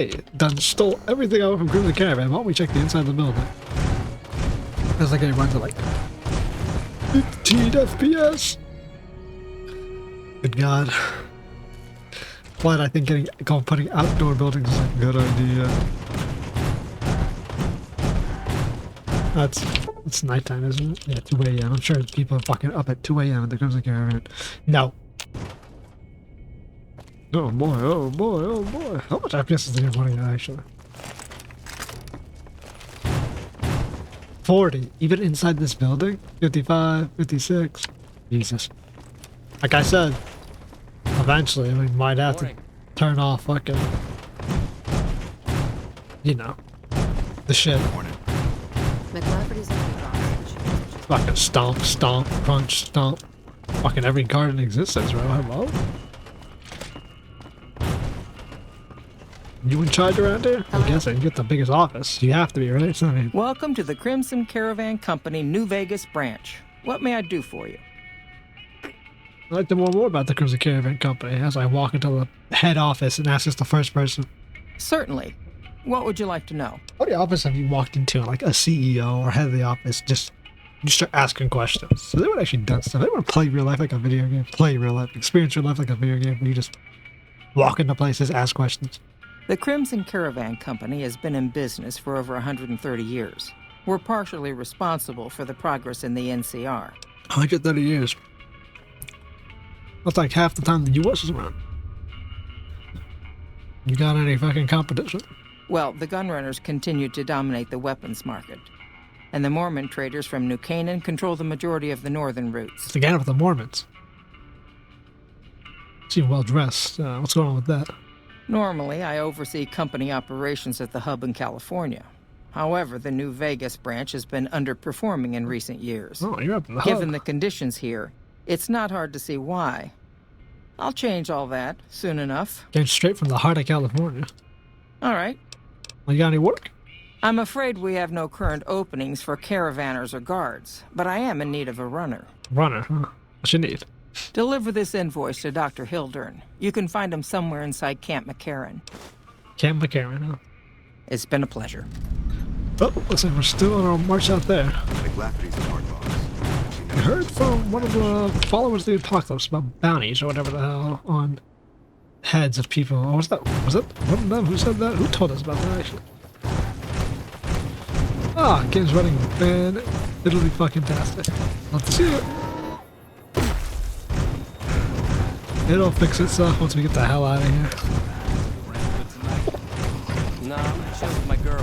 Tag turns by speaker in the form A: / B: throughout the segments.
A: Hey, done stole everything out from Crimson Caravan. Why don't we check the inside of the building? As like it runs at like 15 FPS. Good God. But I think putting outdoor buildings is a good idea. It's nighttime, isn't it? Yeah, 2 a.m. I'm sure people are fucking up at 2 a.m. at the Crimson Caravan. No. Oh boy, oh boy, oh boy. How much FPS is there running actually? 40. Even inside this building? 55, 56. Jesus. Like I said, eventually we might have to turn off fucking, you know, the shit. Fucking stomp, stomp, crunch, stomp. Fucking every guard in existence, bro. Hello? You in charge around here? I'm guessing you get the biggest office. You have to be, right? I mean,
B: welcome to the Crimson Caravan Company New Vegas branch. What may I do for you?
A: I'd like to know more about the Crimson Caravan Company as I walk into the head office and ask us the first person.
B: Certainly. What would you like to know?
A: What office have you walked into, like a CEO or head of the office, just you start asking questions? So they would actually done stuff. They would play real life like a video game, play real life, experience real life like a video game, where you just walk into places, ask questions.
B: The Crimson Caravan Company has been in business for over 130 years. We're partially responsible for the progress in the NCR.
A: 130 years. That's like half the time the U.S. is around. You got any fucking competition?
B: Well, the gunrunners continue to dominate the weapons market. And the Mormon traders from New Canaan control the majority of the northern routes.
A: It's again with the Mormons. Seem well dressed. What's going on with that?
B: Normally, I oversee company operations at the hub in California. However, the New Vegas branch has been underperforming in recent years.
A: Oh, you're up in the
B: Given
A: hub.
B: the conditions here, it's not hard to see why. I'll change all that soon enough.
A: Came straight from the heart of California.
B: All right.
A: Well, you got any work?
B: I'm afraid we have no current openings for caravanners or guards, but I am in need of a runner.
A: Runner, huh? What you need?
B: Deliver this invoice to Dr. Hildern. You can find him somewhere inside Camp McCarran.
A: Camp McCarran, huh?
B: It's been a pleasure.
A: Oh, looks like we're still on our march out there. I heard from one of the followers of the Apocalypse about bounties or whatever the hell on heads of people. Oh, was that one of them who said that? Who told us about that actually? Ah, game's running, man. It'll be fucking fantastic. Love to see it. It'll fix itself once we get the hell out of here.
C: No, I'm chilling with my girl.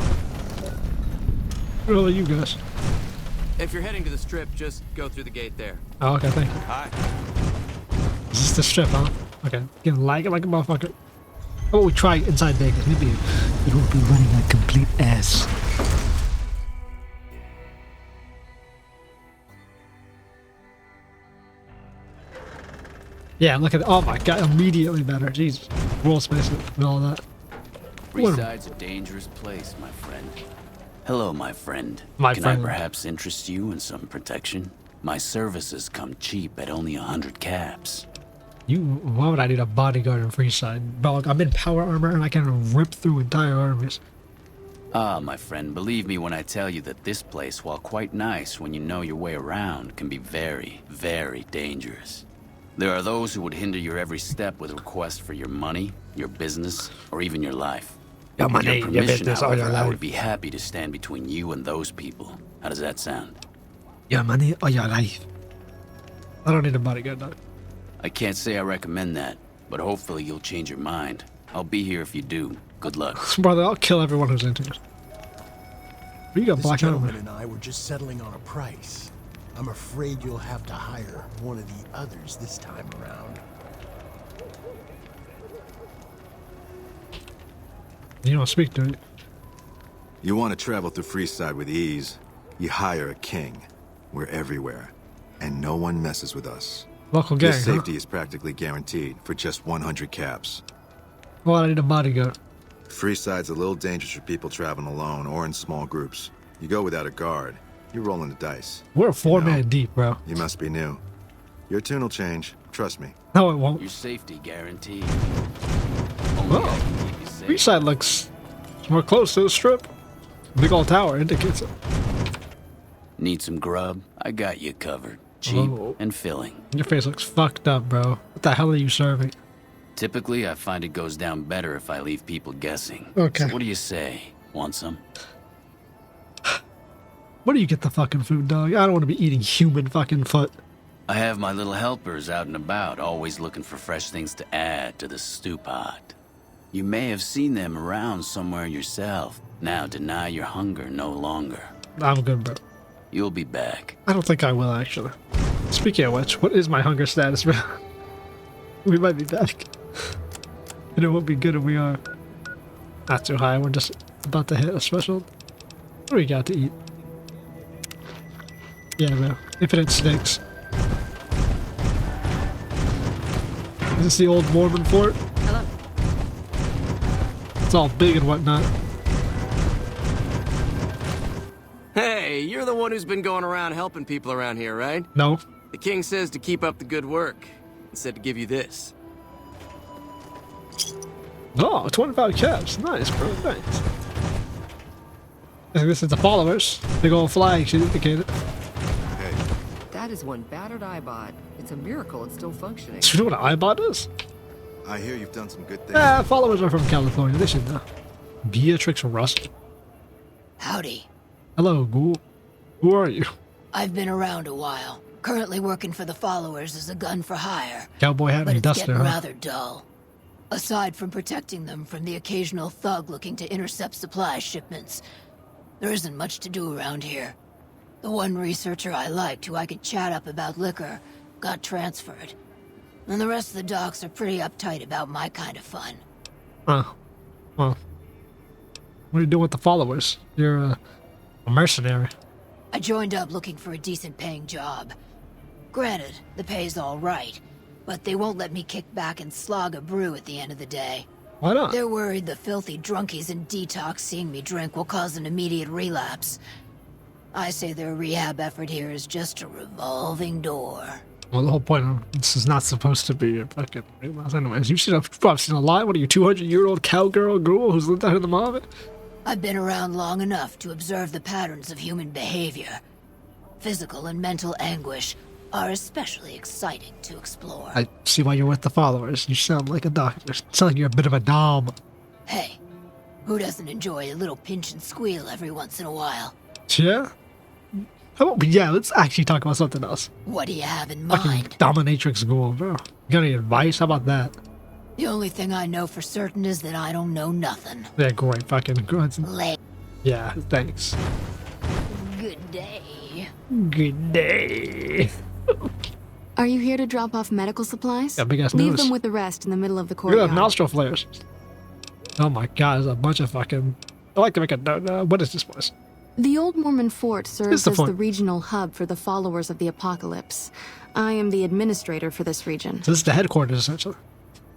A: Who are you guys?
C: If you're heading to the strip, just go through the gate there.
A: Oh, okay, thank you.
C: Hi.
A: Is this the strip, huh? Okay. Getting like it like a motherfucker. How about we try inside Vegas? Maybe it will be running a complete ass. Yeah, look at it. Oh my god, immediately better. Jesus. World space and all that.
D: Freeside's a dangerous place, my friend. Hello, my friend.
A: My
D: Can
A: friend.
D: I perhaps interest you in some protection? My services come cheap at only 100 caps.
A: Why would I need a bodyguard in Freeside? Bro, like, I'm in power armor and I can rip through entire armies.
D: Ah, my friend, believe me when I tell you that this place, while quite nice when you know your way around, can be very, very dangerous. There are those who would hinder your every step with requests for your money, your business, or even your life.
A: Your
D: With
A: money, your business, or your
D: however, I
A: life.
D: would be happy to stand between you and those people. How does that sound?
A: Your money or your life? I don't need a bodyguard, dog.
D: I can't say I recommend that, but hopefully you'll change your mind. I'll be here if you do. Good luck.
A: Brother, I'll kill everyone who's into it. You got
E: This
A: black
E: gentleman
A: armor.
E: and I were just settling on a price. I'm afraid you'll have to hire one of the others this time around.
A: You don't speak to it.
F: You want to travel through Freeside with ease, you hire a king. We're everywhere, and no one messes with us.
A: Local gang,
F: Your
A: huh?
F: safety is practically guaranteed for just 100 caps.
A: Well, I need a bodyguard.
F: Freeside's a little dangerous for people traveling alone or in small groups. You go without a guard, you're rolling the dice.
A: We're a four-man
F: No.
A: deep, bro.
F: You must be new. Your tune will change, trust me.
A: No, it won't.
D: Your safety guaranteed.
A: Oh.
D: Only I can keep you safe.
A: Freeside looks more close to the strip. Big old tower indicates it.
D: Need some grub? I got you covered. Cheap and filling.
A: Your face looks fucked up, bro. What the hell are you serving?
D: Typically, I find it goes down better if I leave people guessing.
A: Okay.
D: So what do you say? Want some?
A: Where do you get the fucking food, dog? I don't want to be eating human fucking foot.
D: I have my little helpers out and about, always looking for fresh things to add to the stew pot. You may have seen them around somewhere yourself. Now deny your hunger no longer.
A: I'm good, bro.
D: You'll be back.
A: I don't think I will, actually. Speaking of which, what is my hunger status, bro? We might be back. And it won't be good if we are. Not too high, we're just about to hit a special. What do we got to eat? Yeah, bro. Infinite snakes. Is this the old Mormon fort?
B: Hello.
A: It's all big and whatnot.
C: Hey, you're the one who's been going around helping people around here, right?
A: No.
C: The king says to keep up the good work. He said to give you this.
A: Oh, 25 caps. Nice, bro. Thanks. I think this is the followers. Big old flag should indicate it.
F: Hey,
G: That is one battered iBot. It's a miracle it's still functioning.
A: Do you know what an iBot is?
F: I hear you've done some good things.
A: Ah, followers are from California. They should know. Beatrix Rust.
H: Howdy.
A: Hello, ghoul. Who are you?
H: I've been around a while. Currently working for the followers as a gun for hire.
A: Cowboy hat
H: But
A: and
H: it's
A: duster,
H: getting
A: huh?
H: rather dull. Aside from protecting them from the occasional thug looking to intercept supply shipments, there isn't much to do around here. The one researcher I liked who I could chat up about liquor got transferred. And the rest of the docs are pretty uptight about my kind of fun.
A: Oh. Well. What are you doing with the followers? You're a mercenary.
H: I joined up looking for a decent paying job. Granted, the pay's all right, but they won't let me kick back and slog a brew at the end of the day.
A: Why not?
H: They're worried the filthy drunkies in detox seeing me drink will cause an immediate relapse. I say their rehab effort here is just a revolving door.
A: Well, the whole point of this is not supposed to be a fucking relapse. Anyways, you've probably seen a lot. What are you, 200-year-old cowgirl girl who's lived out in the mob?
H: I've been around long enough to observe the patterns of human behavior. Physical and mental anguish are especially exciting to explore.
A: I see why you're with the followers. You sound like a doctor. You sound like you're a bit of a dom.
H: Hey, who doesn't enjoy a little pinch and squeal every once in a while?
A: Yeah? How about, yeah, let's actually talk about something else.
H: What do you have in
A: Fucking
H: mind?
A: dominatrix ghoul, bro. You got any advice? How about that?
H: The only thing I know for certain is that I don't know nothing.
A: Yeah, great. Fucking good.
H: Late.
A: Yeah, thanks.
H: Good day.
A: Good day.
I: Are you here to drop off medical supplies?
A: Yeah, big ass
I: Leave
A: nose.
I: them with the rest in the middle of the
A: Look at
I: courtyard.
A: those nostril flares. Oh my god, there's a bunch of fucking... I like to make a note. What is this place?
I: The Old Mormon Fort serves
A: the
I: as
A: point.
I: the regional hub for the followers of the apocalypse. I am the administrator for this region.
A: So this is the headquarters, essentially.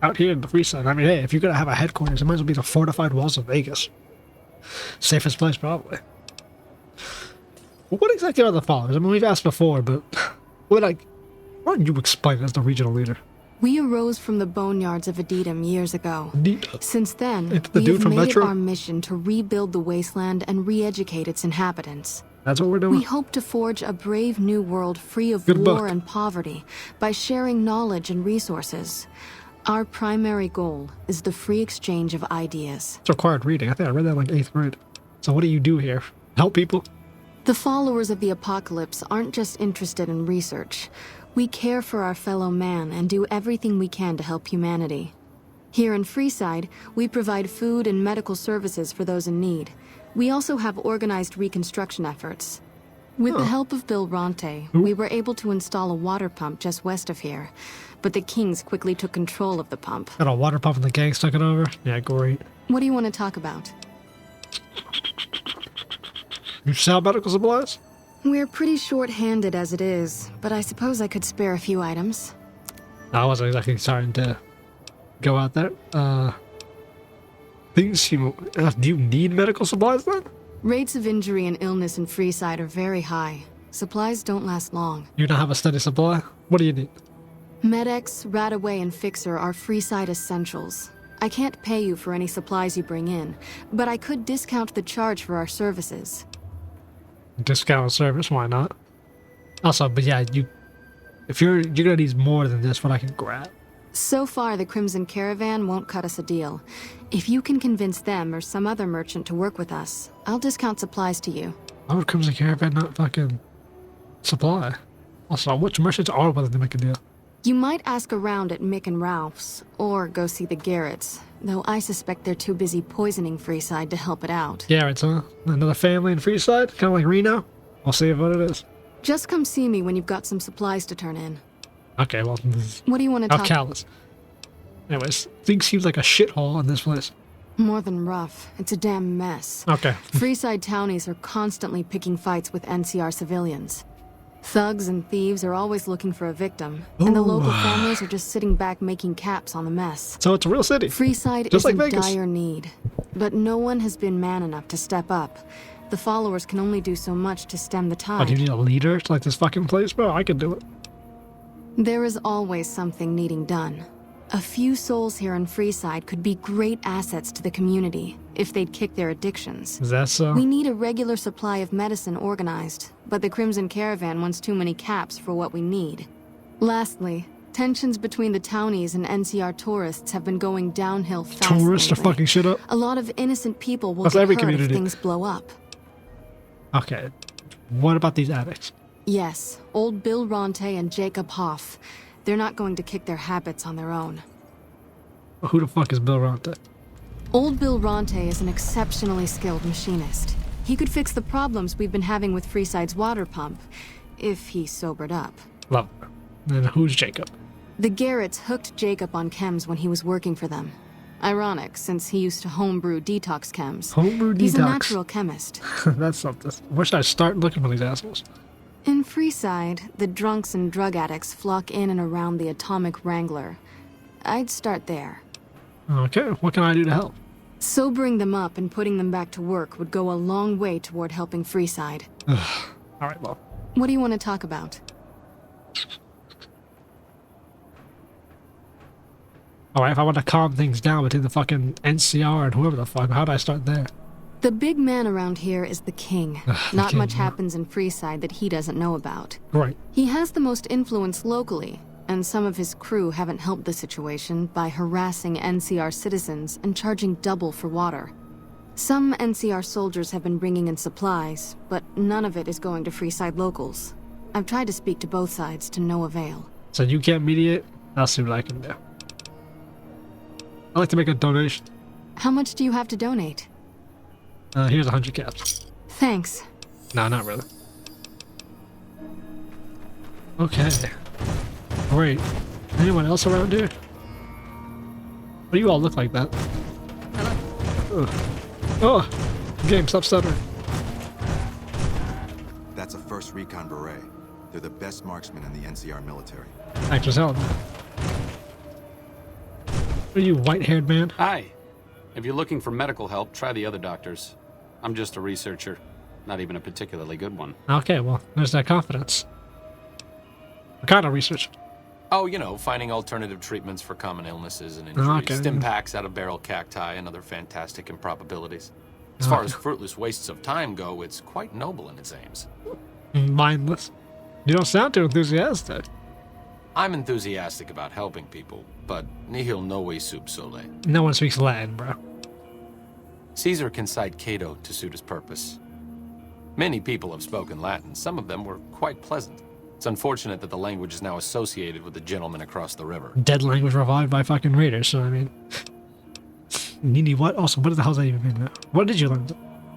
A: Out here in the Freeside. I mean, hey, if you're gonna have a headquarters, it might as well be the fortified walls of Vegas. Safest place, probably. What exactly are the followers? I mean, we've asked before, but... why don't you explain it as the regional leader?
I: We arose from the boneyards of Edidum years ago. Since then,
A: It's the
I: we
A: dude
I: have
A: from
I: made
A: Metro?
I: it our mission to rebuild the wasteland and re-educate its inhabitants.
A: That's what we're doing?
I: We hope to forge a brave new world free of
A: Good
I: war
A: book.
I: and poverty by sharing knowledge and resources. Our primary goal is the free exchange of ideas.
A: It's required reading. I think I read that in like 8th grade. So what do you do here? Help people?
I: The followers of the apocalypse aren't just interested in research. We care for our fellow man and do everything we can to help humanity. Here in Freeside, we provide food and medical services for those in need. We also have organized reconstruction efforts. With the help of Bill Ronte, we were able to install a water pump just west of here, but the Kings quickly took control of the pump.
A: Got a water pump and the gangs took it over? Yeah, great.
I: What do you want to talk about?
A: You sell medical supplies?
I: We're pretty short-handed as it is, but I suppose I could spare a few items.
A: I wasn't exactly starting to go out there. Things you... do you need medical supplies then?
I: Rates of injury and illness in Freeside are very high. Supplies don't last long.
A: You don't have a steady supply? What do you need?
I: Med-X, Radaway, and Fixer are Freeside essentials. I can't pay you for any supplies you bring in, but I could discount the charge for our services.
A: Discount service, why not? Also, but yeah, if you're gonna need more than this, what I can grab.
I: So far, the Crimson Caravan won't cut us a deal. If you can convince them or some other merchant to work with us, I'll discount supplies to you.
A: Why would Crimson Caravan not fucking supply? Also, which merchants are willing to make a deal?
I: You might ask around at Mick and Ralph's, or go see the Garretts, though I suspect they're too busy poisoning Freeside to help it out.
A: Garretts, huh? Another family in Freeside? Kind of like Reno? I'll see what it is.
I: Just come see me when you've got some supplies to turn in.
A: Okay, well,
I: what do you want to talk
A: callous. Anyways, things seems like a shithole in this place.
I: More than rough. It's a damn mess.
A: Okay.
I: Freeside townies are constantly picking fights with NCR civilians. Thugs and thieves are always looking for a victim, and the local families are just sitting back making caps on the mess.
A: So it's a real city.
I: Freeside is in dire need, but no one has been man enough to step up. The followers can only do so much to stem the tide.
A: Oh, do you need a leader to like this fucking place? Bro, I can do it.
I: There is always something needing done. A few souls here in Freeside could be great assets to the community if they'd kick their addictions.
A: Is that so?
I: We need a regular supply of medicine organized, but the Crimson Caravan wants too many caps for what we need. Lastly, tensions between the townies and NCR tourists have been going downhill fast.
A: Tourists are
I: lately.
A: fucking shit up?
I: A lot of innocent people will
A: That's
I: get
A: every
I: hurt
A: community.
I: if things blow up.
A: Okay. What about these addicts?
I: Yes, old Bill Ronte and Jacob Hoff. They're not going to kick their habits on their own.
A: Who the fuck is Bill Ronte?
I: Old Bill Ronte is an exceptionally skilled machinist. He could fix the problems we've been having with Freeside's water pump, if he sobered up.
A: Love her. And who's Jacob?
I: The Garretts hooked Jacob on chems when he was working for them. Ironic, since he used to homebrew detox chems.
A: Homebrew detox?
I: He's a natural chemist.
A: That's something. Where should I start looking for these assholes?
I: In Freeside, the drunks and drug addicts flock in and around the Atomic Wrangler. I'd start there.
A: Okay, what can I do to help?
I: Sobering them up and putting them back to work would go a long way toward helping Freeside.
A: Alright, well.
I: What do you want to talk about?
A: Alright, if I want to calm things down between the fucking NCR and whoever the fuck, how do I start there?
I: The big man around here is the king. Not much happens in Freeside that he doesn't know about.
A: Right.
I: He has the most influence locally, and some of his crew haven't helped the situation by harassing NCR citizens and charging double for water. Some NCR soldiers have been bringing in supplies, but none of it is going to Freeside locals. I've tried to speak to both sides to no avail.
A: So you can't mediate? I'll see what I can do. I'd like to make a donation.
I: How much do you have to donate?
A: Here's 100 caps.
I: Thanks.
A: No, not really. Okay. Great. Anyone else around here? Why do you all look like that? Hello. Oh! Game, stop stuttering.
F: That's a 1st Recon Beret. They're the best marksmen in the NCR military.
A: Thanks for telling me. Are you white-haired man?
J: Hi. If you're looking for medical help, try the other doctors. I'm just a researcher. Not even a particularly good one.
A: Okay, well, there's that confidence. What kind of research?
J: Oh, you know, finding alternative treatments for common illnesses and injuries.
A: Okay.
J: Stim packs out of barrel cacti and other fantastic improbabilities. As far as fruitless wastes of time go, it's quite noble in its aims.
A: Mindless. You don't sound too enthusiastic.
J: I'm enthusiastic about helping people, but nihil novi sub sole.
A: No one speaks Latin, bro.
J: Caesar can cite Cato to suit his purpose. Many people have spoken Latin. Some of them were quite pleasant. It's unfortunate that the language is now associated with the gentleman across the river.
A: Dead language revived by fucking raiders, so I mean... Nini, what? Also, what the hell does that even mean? What did you learn?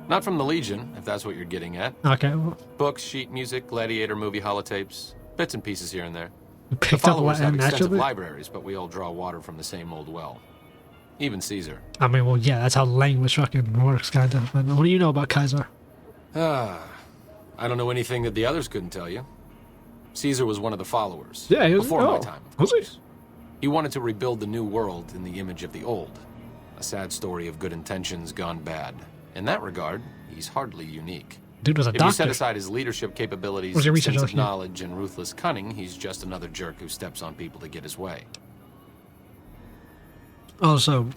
J: Not from the Legion, if that's what you're getting at.
A: Okay, well...
J: Books, sheet music, gladiator movie holotapes, bits and pieces here and there.
A: You
J: The
A: picked up
J: followers have
A: Latin
J: extensive
A: naturally?
J: libraries, but we all draw water from the same old well. Even Caesar.
A: I mean, well, yeah, that's how language fucking works, kind of. But what do you know about Kaiser?
J: I don't know anything that the others couldn't tell you. Caesar was one of the followers.
A: Yeah, he was...
J: Before my time, of
A: was he?
J: course. He wanted to rebuild the new world in the image of the old. A sad story of good intentions gone bad. In that regard, he's hardly unique.
A: Dude was a
J: If
A: doctor.
J: you set aside his leadership capabilities,
A: What's your research
J: extensive
A: on?
J: knowledge, and ruthless cunning, he's just another jerk who steps on people to get his way.
A: Oh, so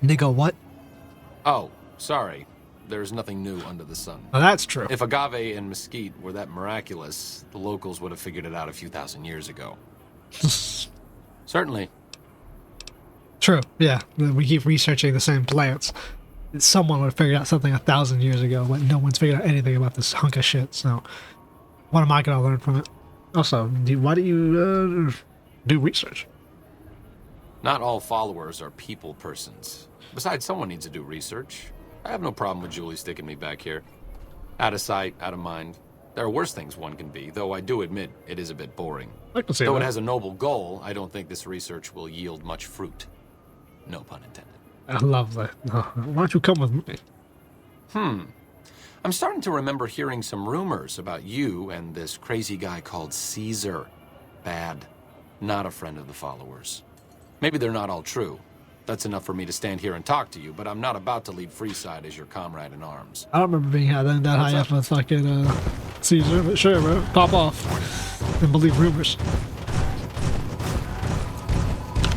A: Nigga, what?
J: Oh, sorry. There's nothing new under the sun.
A: Oh, that's true.
J: If agave and mesquite were that miraculous, the locals would have figured it out a few thousand years ago. Certainly.
A: True, yeah. We keep researching the same plants. Someone would have figured out something 1,000 years ago, but no one's figured out anything about this hunk of shit, so what am I going to learn from it? Also, why do you do research?
J: Not all followers are people persons. Besides, someone needs to do research. I have no problem with Julie sticking me back here. Out of sight, out of mind. There are worse things one can be, though I do admit it is a bit boring.
A: I can see
J: Though
A: that.
J: it has a noble goal, I don't think this research will yield much fruit. No pun intended.
A: I love that. Why don't you come with me?
J: I'm starting to remember hearing some rumors about you and this crazy guy called Caesar. Bad. Not a friend of the followers. Maybe they're not all true. That's enough for me to stand here and talk to you, but I'm not about to leave Freeside as your comrade in arms.
A: I don't remember being that high up with fucking Caesar, but sure, bro. Pop off and believe rumors.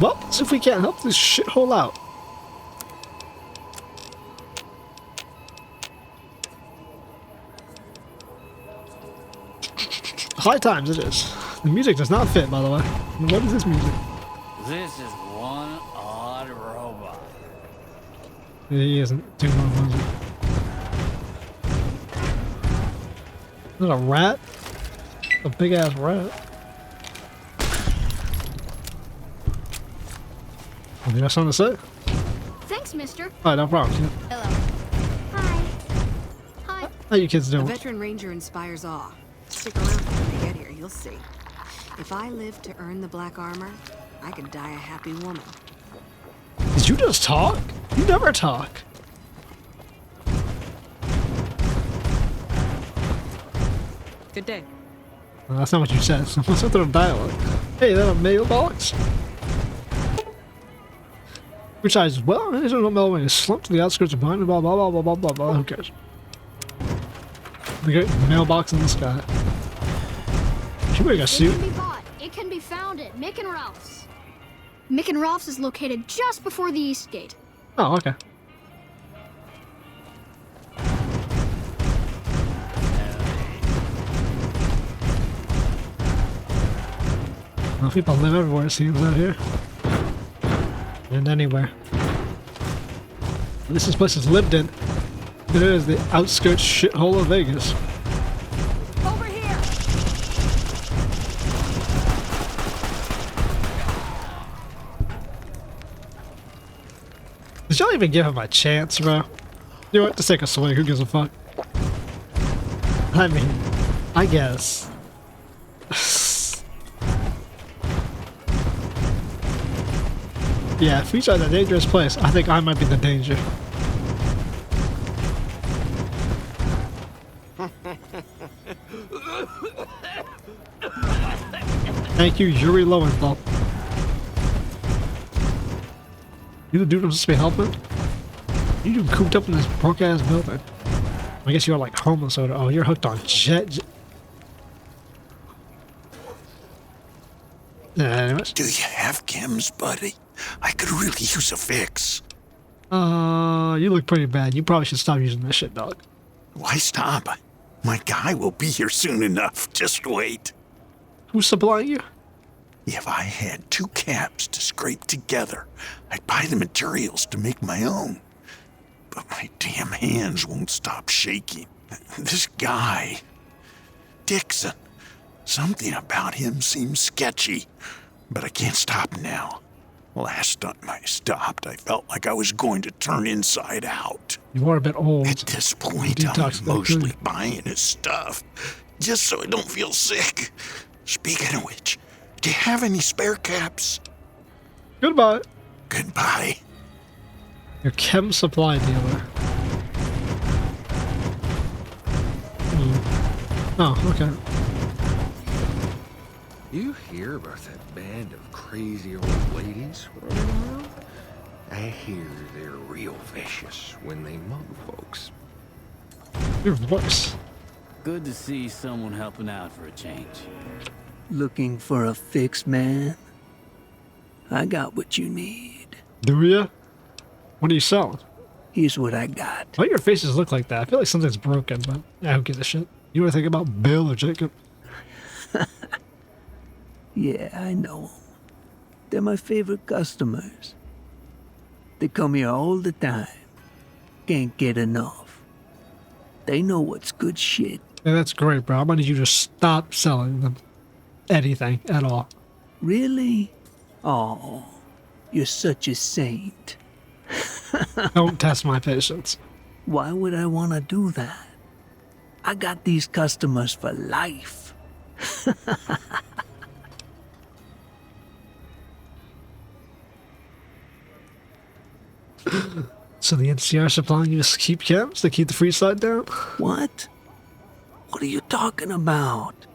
A: Well, let's see if we can't help this shithole out. High times it is. The music does not fit, by the way. What is this music?
D: This is one odd robot.
A: He isn't too long, is it? Is that a rat? A big ass rat. You got something to say?
K: Thanks, mister.
A: Alright, no problem.
K: Hello. Hi. Hi.
A: How you kids
L: A
A: doing?
L: veteran ranger inspires awe. Stick around when they get here, you'll see. If I live to earn the black armor, I could die a happy woman.
A: Did you just talk? You never talk.
L: Good day.
A: Well, that's not what you said. What's with the dialogue? Hey, is that a mailbox? Which I well, there's no mailway is slumped to the outskirts of behind, blah blah blah blah blah blah blah. Who cares? The mailbox in the sky. She wearing a suit?
K: It can be bought. It can be found at Mick and Ralph's. Mick and Ralph's is located just before the East Gate.
A: Oh, okay. Well, people live everywhere, it seems, out here. And anywhere. This place is lived in. It is the outskirts shithole of Vegas.
L: Over here!
A: Did y'all even give him a chance, bro? You know what? Just take a swing. Who gives a fuck? I mean, I guess. Yeah, if Freeside's a dangerous place, I think I might be the danger. Thank you, Yuri Lowenthal. You the dude I'm supposed to be helping? You dude cooped up in this broke ass building. I guess you're like homeless or oh, you're hooked on jet. Anyways.
M: Do you have chems, buddy? I could really use a fix.
A: You look pretty bad. You probably should stop using this shit, dog.
M: Why stop? My guy will be here soon enough. Just wait.
A: Who's supplying you?
M: If I had 2 caps to scrape together, I'd buy the materials to make my own. But my damn hands won't stop shaking. This guy, Dixon, something about him seems sketchy, but I can't stop now. Last time I stopped, I felt like I was going to turn inside out.
A: You are a bit old.
M: At this point, I'm mostly buying his stuff, just so I don't feel sick. Speaking of which, do you have any spare caps?
A: Goodbye.
M: Goodbye.
A: Your chem supply dealer. Oh, okay.
N: You hear about that band of crazy old ladies running around? I hear they're real vicious when they mug folks.
A: Your voice.
D: Good to see someone helping out for a change.
O: Looking for a fix, man? I got what you need.
A: Do ya? What are you selling?
O: Here's what I got.
A: Why do your faces look like that? I feel like something's broken, but I don't give a shit. You want to think about Bill or Jacob?
O: Yeah, I know 'em. They're my favorite customers. They come here all the time. Can't get enough. They know what's good shit.
A: Yeah, that's great, bro. I'm gonna need you to stop selling them anything at all.
O: Really? Oh, you're such a saint.
A: Don't test my patience.
O: Why would I want to do that? I got these customers for life.
A: So the NCR supplying you to keep camps to keep the Freeside down?
O: What? What are you talking about?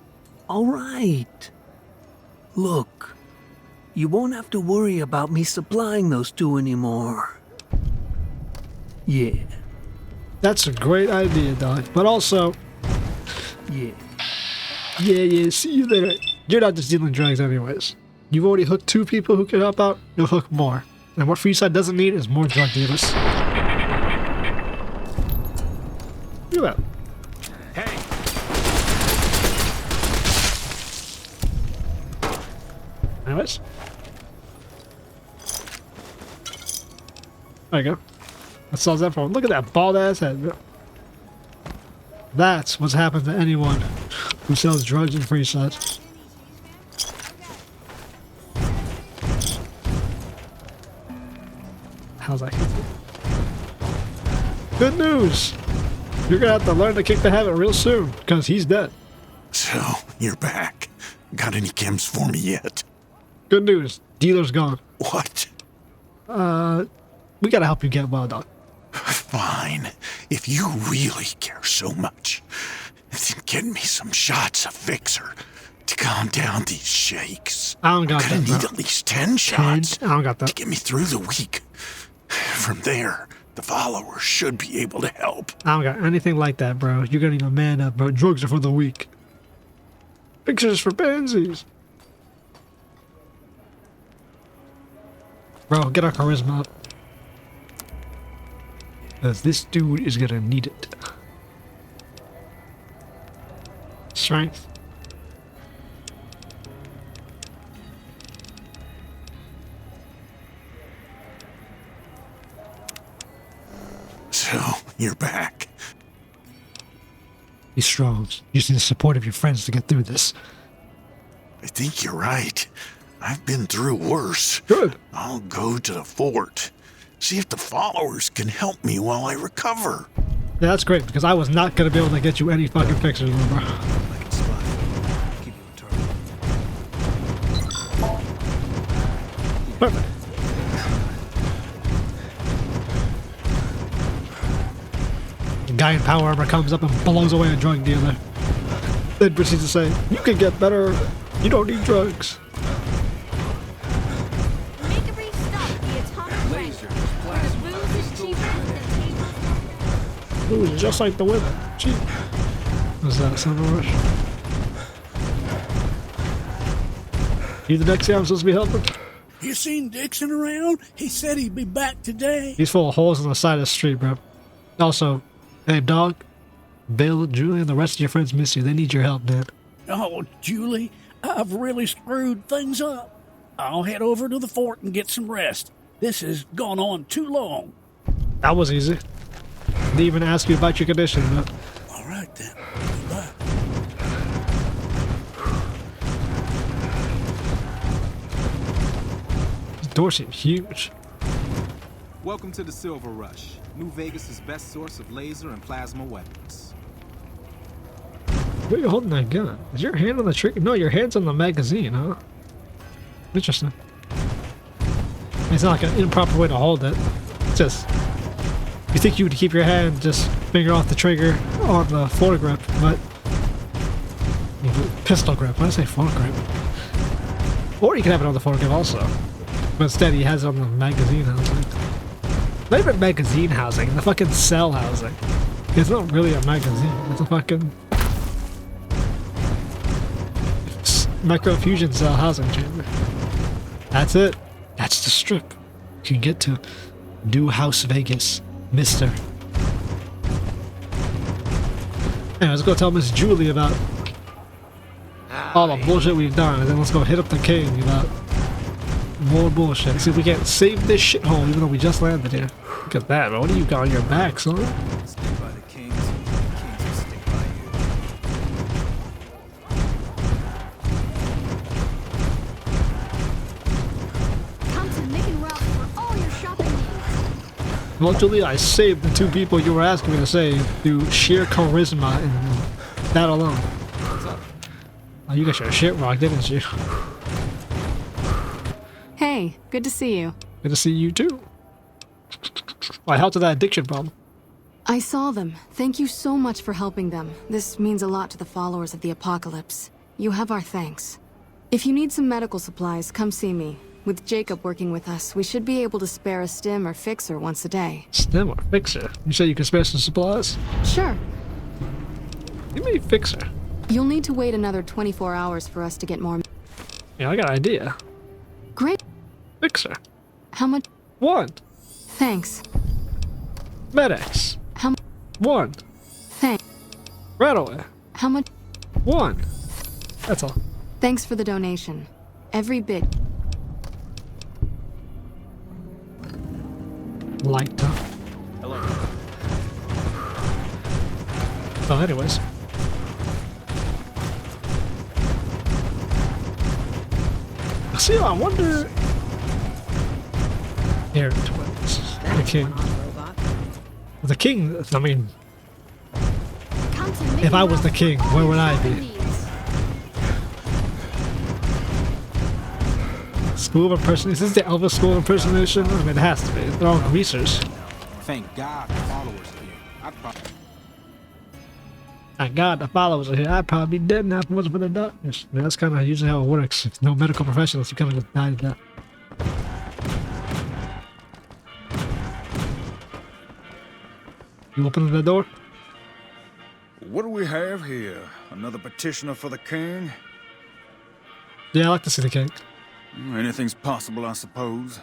O: All right. Look, you won't have to worry about me supplying those two anymore. Yeah.
A: That's a great idea, dog. But also...
O: Yeah.
A: Yeah, see you later. You're not just dealing drugs anyways. You've already hooked 2 people who can help out, you'll hook more. And what Freeside doesn't need is more drug dealers. Look at that.
N: Hey!
A: Anyways. There you go. That solves that problem. Look at that bald ass head, bro. That's what's happened to anyone who sells drugs in Freeside. How's that? Good news! You're gonna have to learn to kick the habit real soon, because he's dead.
M: So, you're back. Got any chems for me yet?
A: Good news. Dealer's gone.
M: What?
A: We gotta help you get well, dog.
M: Fine. If you really care so much, then get me some shots of Fixer to calm down these shakes.
A: I don't got
M: Gonna
A: that,
M: need
A: bro.
M: at least 10 shots
A: I don't got that.
M: to get me through the week. From there, the followers should be able to help.
A: I don't got anything like that, bro. You're gonna need a man up, bro. Drugs are for the weak. Pictures for pansies. Bro, get our charisma up. Because this dude is gonna need it. Strength.
M: So, you're back.
A: Be strong. You just need the support of your friends to get through this.
M: I think you're right. I've been through worse.
A: Good.
M: I'll go to the fort. See if the followers can help me while I recover.
A: Yeah, that's great, because I was not gonna be able to get you any fucking pictures, bro.
N: I can spot it. Keep you on target.
A: Perfect. The guy in power armor comes up and blows away a drug dealer. Then proceeds to say, "You can get better. You don't need drugs."
K: Make a brief stop at the atomic range, where the booze is cheaper than the table.
A: Ooh, just like the women. Gee. Was that Summer Rush? You the next guy I'm supposed to be helping?
P: You seen Dixon around? He said he'd be back today.
A: He's full of holes on the side of the street, bro. Also, hey, dog. Bill, Julie, and the rest of your friends miss you. They need your help, man.
P: Oh, Julie, I've really screwed things up. I'll head over to the fort and get some rest. This has gone on too long.
A: That was easy. Didn't even ask you about your condition, bro.
P: All right, then. Goodbye.
A: This door seems huge.
Q: Welcome to the Silver Rush, New Vegas' best source of laser and plasma weapons.
A: Where are you holding that gun? Is your hand on the trigger? No, your hand's on the magazine, huh? Interesting. It's not like an improper way to hold it. It's just... You think you would keep your hand just finger off the trigger on the foregrip, but... Pistol grip. Why did I say foregrip? Or you can have it on the foregrip also. But instead he has it on the magazine housing. Not even magazine housing, the fucking cell housing. It's not really a magazine, it's a fucking... microfusion cell housing chamber. That's it. That's the strip you can get to. Do House Vegas, Mister. Anyway, let's go tell Miss Julie about all the bullshit we've done, and then let's go hit up the king about more bullshit. See if we can't save this shithole even though we just landed here. Look at that, bro. What do you got on your back, son?
R: Stick by the kings will stick by you.
K: Come to Making Route for all your shopping needs.
A: Well, Julie, I saved the 2 people you were asking me to save through sheer charisma and that alone. Oh, you got your shit rocked, didn't you?
I: Hey, good to see you.
A: Good to see you too. I helped with that addiction problem.
I: I saw them. Thank you so much for helping them. This means a lot to the followers of the apocalypse. You have our thanks. If you need some medical supplies, come see me. With Jacob working with us, we should be able to spare a stim or fixer once a day.
A: Stim or fixer? You say you can spare some supplies?
I: Sure.
A: Give me a fixer.
I: You'll need to wait another 24 hours for us to get more.
A: Yeah, I got an idea.
I: Great.
A: Fixer.
I: How much?
A: 1.
I: Thanks.
A: Med-X.
I: How much?
A: 1.
I: Thanks.
A: Right away.
I: How much?
A: 1. That's all.
I: Thanks for the donation. Every bit.
A: Light up.
R: Hello.
A: Oh, anyways. See, I wonder. Here, twins. The king. The king. I mean, if I was the king, where would I be? School of impersonation. Is this the Elvis school of impersonation? I mean, it has to be. They're all greasers.
Q: Thank God the followers are here.
A: Thank God the followers are here. I'd probably be dead now if it wasn't for the doctors. I mean, that's kind of usually how it works. If no medical professionals, you kind of just die to death. You opening the door?
S: What do we have here? Another petitioner for the king?
A: Yeah, I like to see the king.
S: Anything's possible, I suppose.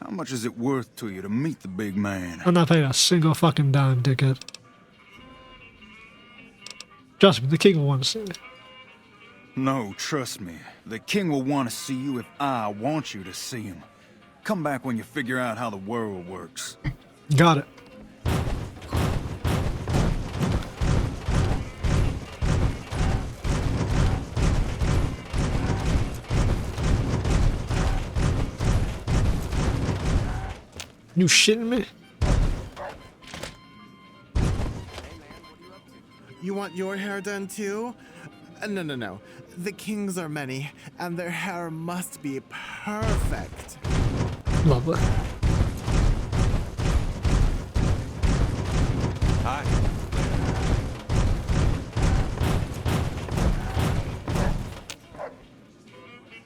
S: How much is it worth to you to meet the big man?
A: I'm not paying a single fucking dime, dickhead. Trust me, the king will want to see me.
S: No, trust me. The king will want to see you if I want you to see him. Come back when you figure out how the world works.
A: Got it. You shitting me?
T: You want your hair done too? No. The kings are many, and their hair must be perfect.
A: Lovely.
N: Hi.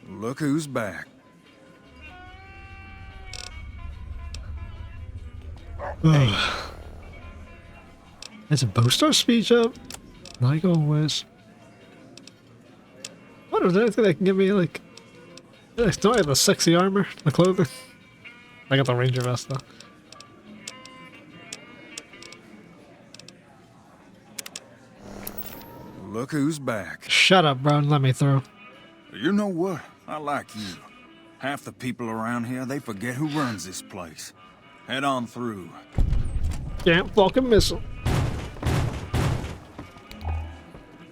S: Look who's back.
A: There's a booster speech up. Like always. What is there anything that can give me like? Do I have the sexy armor, the clothing? I got the ranger vest though.
S: Look who's back.
A: Shut up, bro, and let me through.
S: You know what? I like you. Half the people around here, they forget who runs this place. Head on through.
A: Can't fucking miss him.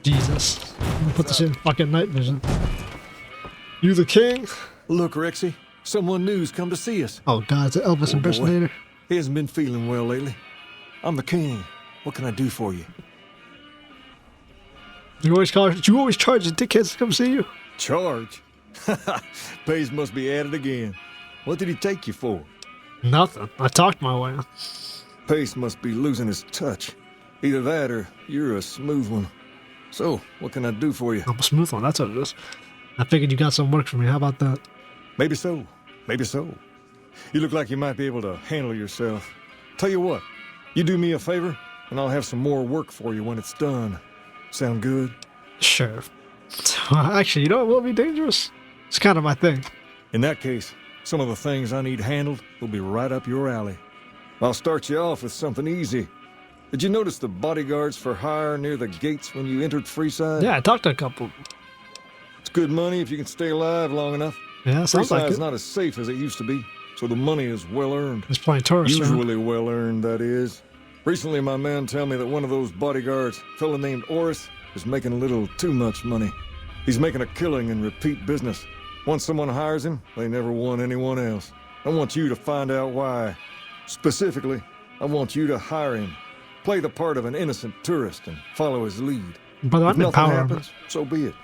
A: Jesus. I'm gonna put this in fucking night vision. You the king?
N: Look, Rexy. Someone new's come to see us.
A: Oh god, it's an Elvis impersonator.
N: He hasn't been feeling well lately. I'm the king. What can I do for you?
A: You always charge the dickheads to come see you?
N: Charge? Pays must be at it again. What did he take you for?
A: Nothing. I talked my way.
N: Pace must be losing his touch. Either that or you're a smooth one. So, what can I do for you?
A: I'm a smooth one, that's what it is. I figured you got some work for me. How about that?
N: Maybe so. Maybe so. You look like you might be able to handle yourself. Tell you what, you do me a favor, and I'll have some more work for you when it's done. Sound good?
A: Sure. Actually, you know what will be dangerous? It's kind of my thing.
N: In that case, some of the things I need handled will be right up your alley. I'll start you off with something easy. Did you notice the bodyguards for hire near the gates when you entered Freeside?
A: Yeah, I talked to a couple.
N: It's good money if you can stay alive long enough.
A: Yeah, sounds like it.
N: Freeside's not as safe as it used to be, so the money is well earned.
A: There's plenty of tourists.
N: Usually well earned, that is. Recently, my man tell me that one of those bodyguards, a fella named Orris, is making a little too much money. He's making a killing in repeat business. Once someone hires him, they never want anyone else. I want you to find out why. Specifically, I want you to hire him. Play the part of an innocent tourist and follow his lead.
A: But
N: if nothing happens, so be it.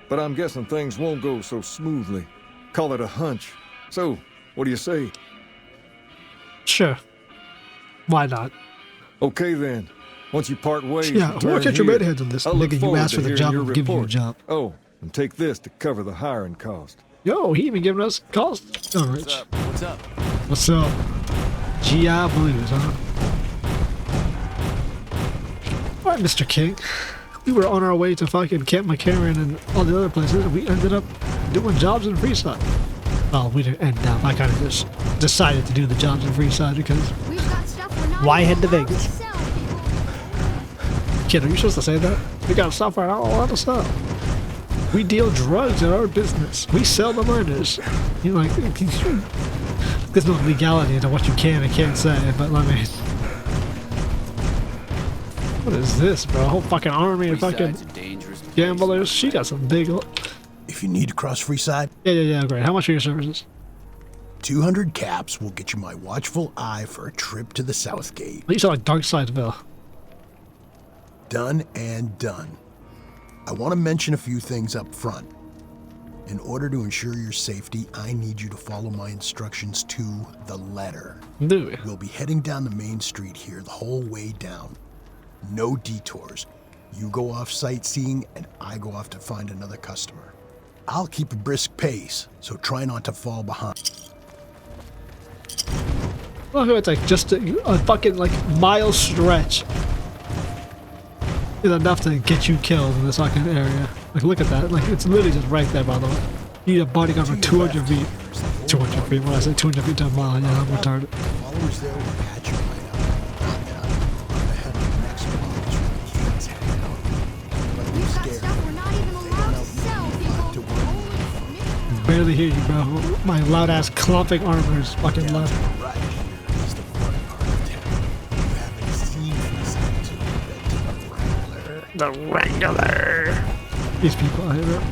N: But I'm guessing things won't go so smoothly. Call it a hunch. So, what do you say?
A: Sure. Why not?
N: Okay then. Once you part ways,
A: yeah, work at your redheads on this, nigga. You asked for the job, I'm giving you a job.
N: Oh, and take this to cover the hiring cost.
A: Yo, he even giving us cost. Oh, Rich.
C: What's up?
A: What's up? GI Blues, huh? Alright, Mr. King. We were on our way to fucking Camp McCarran and all the other places, and we ended up doing jobs in Freeside. Well, we didn't end up. I kind of just decided to do the jobs in Freeside because why head to Vegas? Kid, are you supposed to say that? We got stuff for a lot of stuff. We deal drugs in our business. We sell the miners. You know, like, there's no legality into what you can and can't say, but let me. What is this, bro? A whole fucking army of fucking gamblers. She got some big.
E: If you need to cross Freeside.
A: Yeah, great. How much are your services?
E: 200 caps will get you my watchful eye for a trip to the South Gate.
A: You sound like Darksideville.
E: Done and done. I want to mention a few things up front. In order to ensure your safety, I need you to follow my instructions to the letter.
A: Do we?
E: We'll be heading down the main street here the whole way down. No detours. You go off sightseeing, and I go off to find another customer. I'll keep a brisk pace, so try not to fall behind.
A: Look, it's like just a fucking like mile stretch. Is enough to get you killed in this fucking area. Like, look at that. Like, it's literally just right there, by the way. You need a bodyguard for 200 feet. 200 feet. When I say 200 feet to a mile, yeah, I'm retarded.
E: Followers there will patch your light up. Not that I'm ahead of the next block where the kids hang out. But we're scared.
K: We're not even allowed to sell, people.
A: Barely hear you, bro. My loud ass clumping armor is fucking loud.
E: Right. It's the front part of town. You haven't seen Freeside to the Wrangler.
A: The Wrangler. These people out here.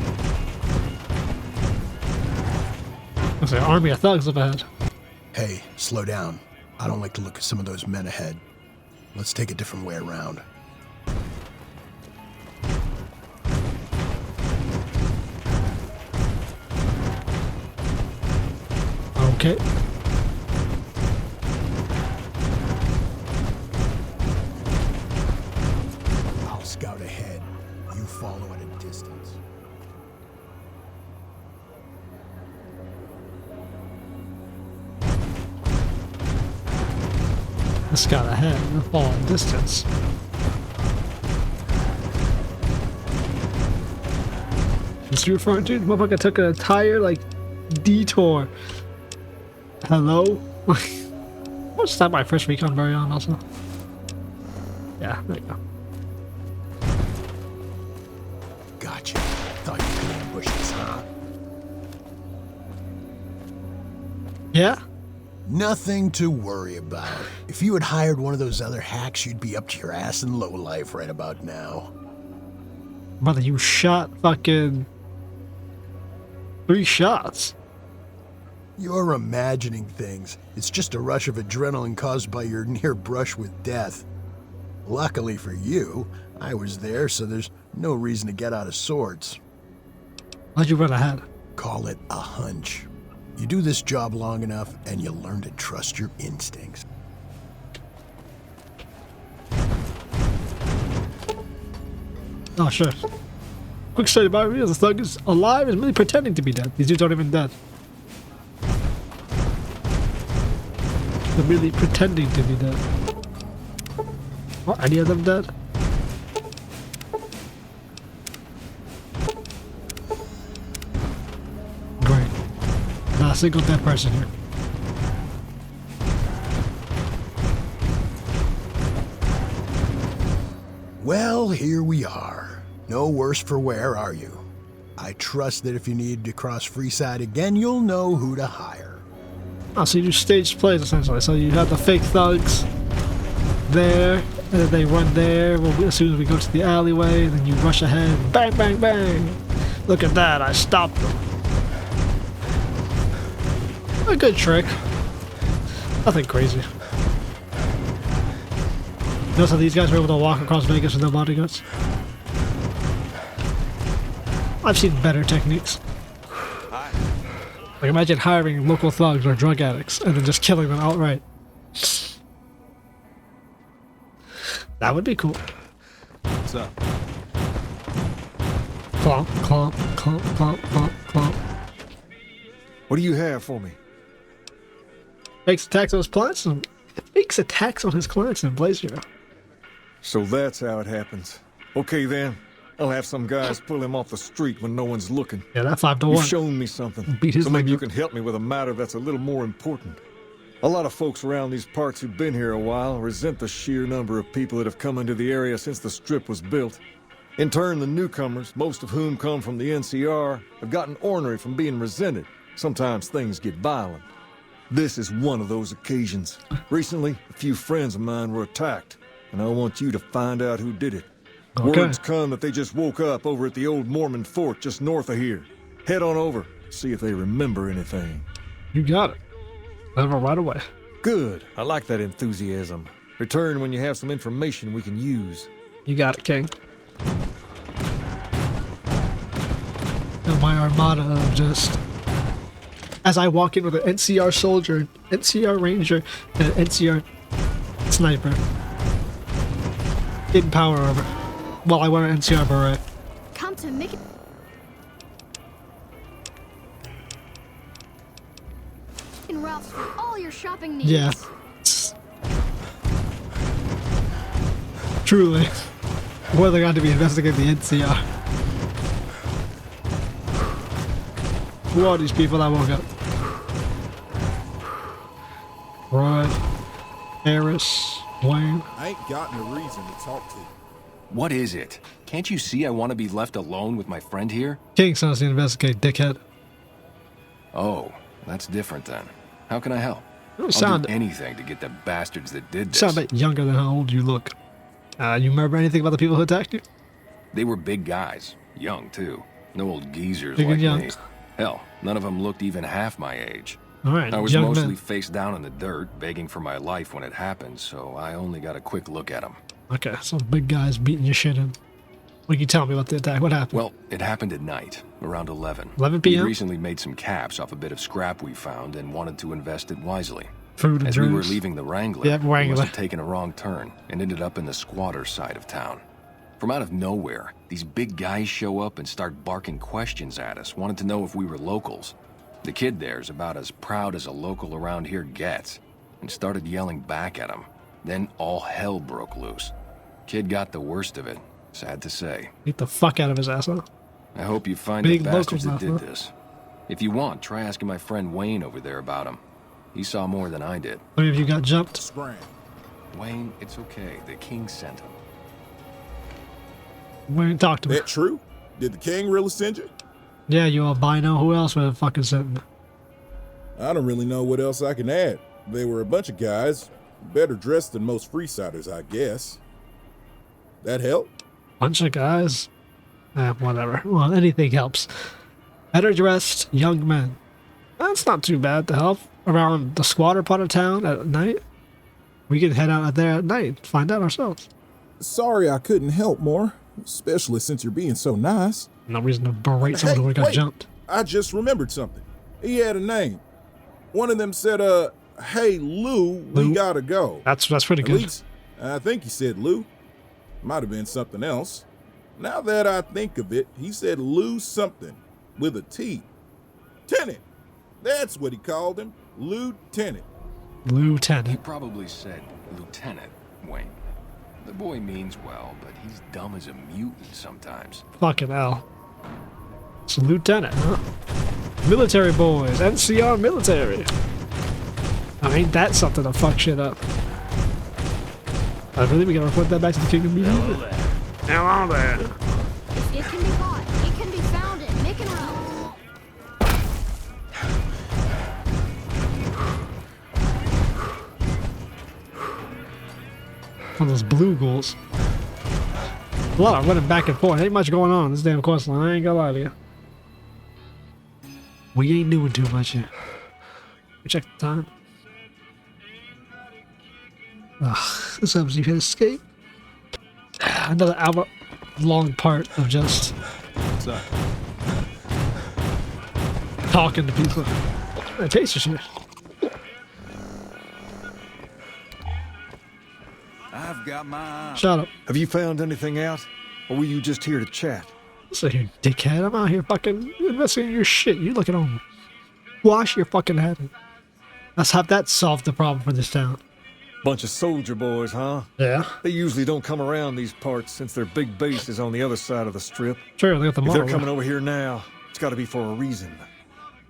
A: There's an army of thugs up ahead.
E: Hey, slow down. I don't like to look at some of those men ahead. Let's take a different way around.
A: Okay.
E: I'll scout ahead. You follow at a distance.
A: Let's scout ahead and fall in distance. What's you referring to? The motherfucker took an entire, like, detour. Hello? What's that my first recon very on also? Yeah, there you go.
E: Gotcha. Thought you could ambush us, huh?
A: Yeah?
E: Nothing to worry about. If you had hired one of those other hacks, you'd be up to your ass in lowlife right about now.
A: Brother, you shot fucking 3 shots.
E: You're imagining things. It's just a rush of adrenaline caused by your near brush with death. Luckily for you, I was there, so there's no reason to get out of sorts.
A: How'd you run ahead?
E: Call it a hunch. You do this job long enough, and you learn to trust your instincts.
A: Oh, sure. Quick story about me. The thug is alive and really pretending to be dead. These dudes aren't even dead. They're really pretending to be dead. Are any of them dead? Great. Not a single dead person here.
E: Well, here we are. No worse for wear, are you? I trust that if you need to cross Freeside again, you'll know who to hire.
A: Oh, so you do staged plays, essentially. So you have the fake thugs there, and then they run there. Well, as soon as we go to the alleyway, then you rush ahead. Bang, bang, bang. Look at that, I stopped them. A good trick. Nothing crazy. Notice how these guys were able to walk across Vegas with no bodyguards? I've seen better techniques. Like, imagine hiring local thugs or drug addicts and then just killing them outright. That would be cool.
Q: What's up?
A: Clomp, clomp, clomp, clomp, clomp, clomp.
N: What do you have for me?
A: Makes attacks on his clients and makes attacks on his clients in Blaze Hero.
N: So that's how it happens. Okay then. I'll have some guys pull him off the street when no one's looking.
A: Yeah, that 5 to 1.
N: You've shown me something.
A: Beat his
N: so maybe
A: leg
N: you
A: up.
N: can help me with a matter that's a little more important. A lot of folks around these parts who've been here a while resent the sheer number of people that have come into the area since the strip was built. In turn, the newcomers, most of whom come from the NCR, have gotten ornery from being resented. Sometimes things get violent. This is one of those occasions. Recently, a few friends of mine were attacked, and I want you to find out who did it.
A: Okay.
N: Word's come that they just woke up over at the old Mormon fort just north of here. Head on over, see if they remember anything.
A: You got it. Over right away.
N: Good. I like that enthusiasm. Return when you have some information we can use.
A: You got it, King. And my armada of just... As I walk in with an NCR soldier, NCR ranger, and an NCR sniper. In power armor. Well, I wear an NCR beret.
K: Come to make it. In Ralph's for all your shopping needs.
A: Yeah. Truly. Well, they're going to be investigating the NCR. Who are these people that woke up? Roy, Orris, Wayne.
U: I ain't got no reason to talk to you.
J: What is it? Can't you see I want to be left alone with my friend here?
A: King sent us to investigate, dickhead.
J: Oh, that's different then. How can I help?
A: You
J: I'll do anything to get the bastards that did
A: You
J: this.
A: sound a bit younger than how old you look. You remember anything about the people who attacked you?
J: They were big guys. Young, too. No old geezers
A: Big and
J: like
A: young.
J: me. Hell, none of them looked even half my age.
A: All right,
J: I was
A: young
J: mostly
A: men.
J: face down in the dirt, begging for my life when it happened, so I only got a quick look at them.
A: Okay, some big guys beating your shit in. What can you tell me about the attack? What happened?
J: Well, it happened at night, around 11.
A: 11 p.m.?
J: We recently made some caps off a bit of scrap we found and wanted to invest it wisely.
A: Food and
J: As we were
A: drinks.
J: leaving the Wrangler,
A: Yeah,
J: we
A: Wrangler.
J: must have taken a wrong turn and ended up in the squatter side of town. From out of nowhere, these big guys show up and start barking questions at us, wanted to know if we were locals. The kid there's about as proud as a local around here gets, and started yelling back at him. Then all hell broke loose. Kid got the worst of it, sad to say.
A: Beat the fuck out of his ass, huh?
J: I hope you find
A: Big
J: the bastards that
A: locals,
J: did
A: huh?
J: this. If you want, try asking my friend Wayne over there about him. He saw more than I did.
A: How many of you got jumped?
J: Wayne, it's okay. The king sent him.
A: Wayne, talk to me.
U: That true? Did the king really send you?
A: Yeah, you albino. Who else would have fucking sent me?
U: I don't really know what else I can add. They were a bunch of guys, better dressed than most Freesiders, I guess. That help?
A: Bunch of guys? Whatever. Well, anything helps. Better dressed young men. That's not too bad to help around the squatter part of town at night. We can head out there at night and find out ourselves.
U: Sorry I couldn't help more, especially since you're being so nice.
A: No reason to berate someone who got
U: wait.
A: jumped.
U: I just remembered something. He had a name. One of them said, hey, Lou, we gotta go.
A: That's pretty
U: At
A: good.
U: least, I think he said Lou. Might have been something else. Now that I think of it, he said Lou something with a T. Tenant. That's what he called him. Lieutenant.
J: He
A: Lieutenant.
J: probably said Lieutenant, Wayne. The boy means well, but he's dumb as a mutant sometimes.
A: Fucking hell. It's a lieutenant, huh? Military boys. NCR military. I mean, that's something to fuck shit up. I really we gotta report that back to the King of Media. Now all that.
K: It can be bought. It can be founded. Make and roll.
A: One of those blue ghouls. A lot of running back and forth. Ain't much going on this damn quest line. I ain't gonna lie to you. We ain't doing too much here. We check the time. This happens you hit escape. Another hour long part of just talking to people. I taste your shit.
S: I've got my...
A: Shut up.
N: Have you found anything out? Or were you just here to chat?
A: Listen here, dickhead. I'm out here fucking investigating your shit. You looking on. Wash your fucking head. Let's have that solve the problem for this town.
N: Bunch of soldier boys, huh?
A: Yeah.
N: They usually don't come around these parts since their big base is on the other side of the strip.
A: Sure, they got the
N: If they're
A: model.
N: coming over here now, it's got to be for a reason.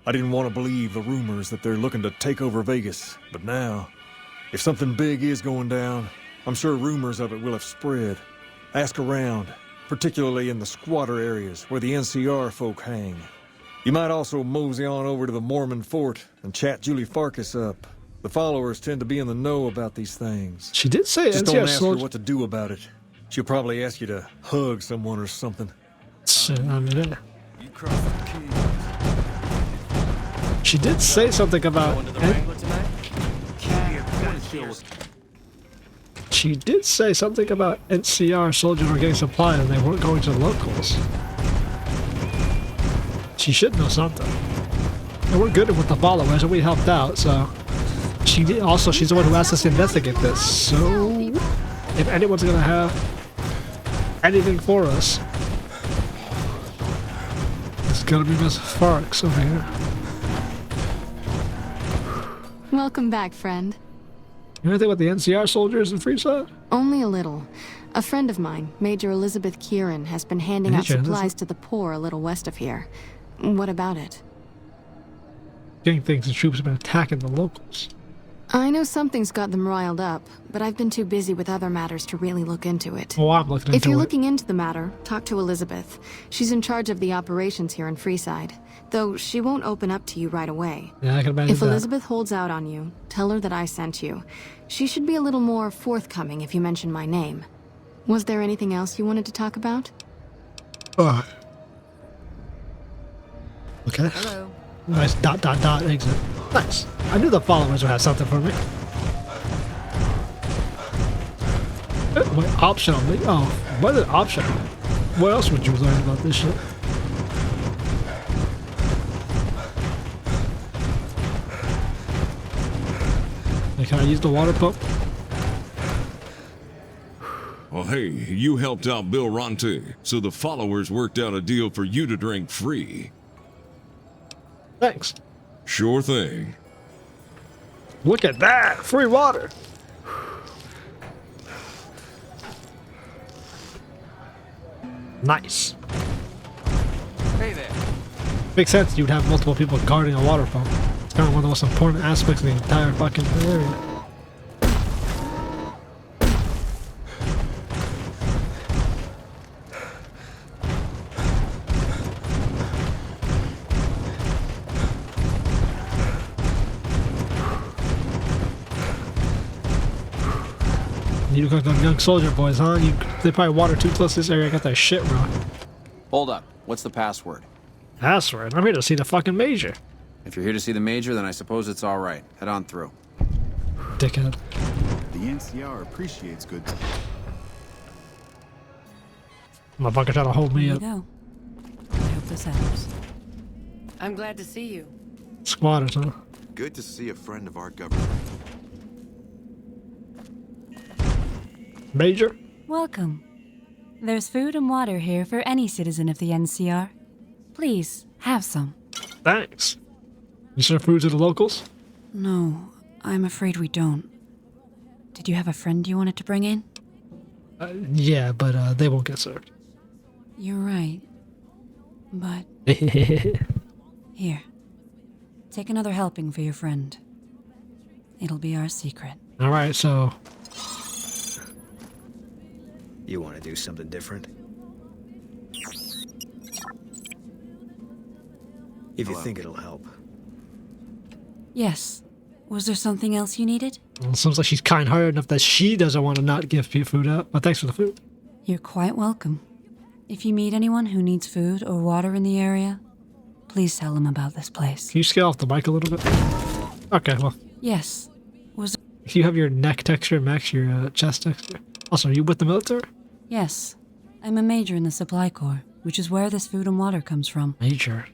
N: I didn't want to believe the rumors that they're looking to take over Vegas, but now, if something big is going down, I'm sure rumors of it will have spread. Ask around, particularly in the squatter areas where the NCR folk hang. You might also mosey on over to the Mormon fort and chat Julie Farkas up. The followers tend to be in the know about these things.
A: She did say
N: Just
A: NCR
N: don't ask her
A: soldier.
N: what to do about it. She'll probably ask you to hug someone or something.
A: Shit, I mean, she did say something about. She did say something about NCR soldiers were getting supplies and they weren't going to the locals. She should know something. And we're good with the followers and we helped out, so. She did also, she's the one who asked us to investigate this, so. If anyone's gonna have anything for us, it's gonna be Miss Farks over here.
I: Welcome back, friend.
A: You know anything about the NCR soldiers in Freeside?
I: Only a little. A friend of mine, Major Elizabeth Kieran, has been handing out supplies to the poor a little west of here. What about it?
A: Gang thinks the troops have been attacking the locals.
I: I know something's got them riled up, but I've been too busy with other matters to really look into it.
A: Well, I'm looking into it.
I: If you're looking into the matter, talk to Elizabeth. She's in charge of the operations here in Freeside, though she won't open up to you right away.
A: Yeah, I can imagine
I: If
A: that.
I: Elizabeth holds out on you, tell her that I sent you. She should be a little more forthcoming if you mention my name. Was there anything else you wanted to talk about?
A: Okay.
L: Hello.
A: Nice dot exit. Nice. I knew the followers would have something for me. Wait, optional. Oh, what is it optional? What else would you learn about this shit? Like, can I use the water pump?
B: Well, hey, you helped out Bill Ronte, so the followers worked out a deal for you to drink free.
A: Thanks.
B: Sure thing.
A: Look at that! Free water! Nice.
C: Hey there.
A: Makes sense you'd have multiple people guarding a water pump. It's kind of one of the most important aspects of the entire fucking area. You look like them young soldier boys, huh? They probably water too close to this area. Got that shit wrong.
C: Hold up. What's the password?
A: Password? I'm here to see the fucking major.
C: If you're here to see the major, then I suppose it's all right. Head on through.
A: Dickhead.
F: The NCR appreciates good.
A: Motherfucker trying to hold me up.
V: There you go. I hope this helps.
G: I'm glad to see you.
A: Squatters, huh?
F: Good to see a friend of our government.
A: Major?
V: Welcome. There's food and water here for any citizen of the NCR. Please, have some.
A: Thanks. You serve food to the locals?
V: No, I'm afraid we don't. Did you have a friend you wanted to bring in?
A: Yeah, but they won't get served.
V: You're right. But... Here. Take another helping for your friend. It'll be our secret.
A: Alright, so...
D: You want to do something different? If you think it'll help.
V: Yes. Was there something else you needed?
A: Well, it seems like she's kind-hearted enough that she doesn't want to not give people food up. But thanks for the food.
V: You're quite welcome. If you meet anyone who needs food or water in the area, please tell them about this place.
A: Can you scale off the mic a little bit? Okay, well.
V: Yes.
A: If you have your neck texture match your chest texture. Also, are you with the military?
V: Yes. I'm a major in the Supply Corps, which is where this food and water comes from.
A: Major?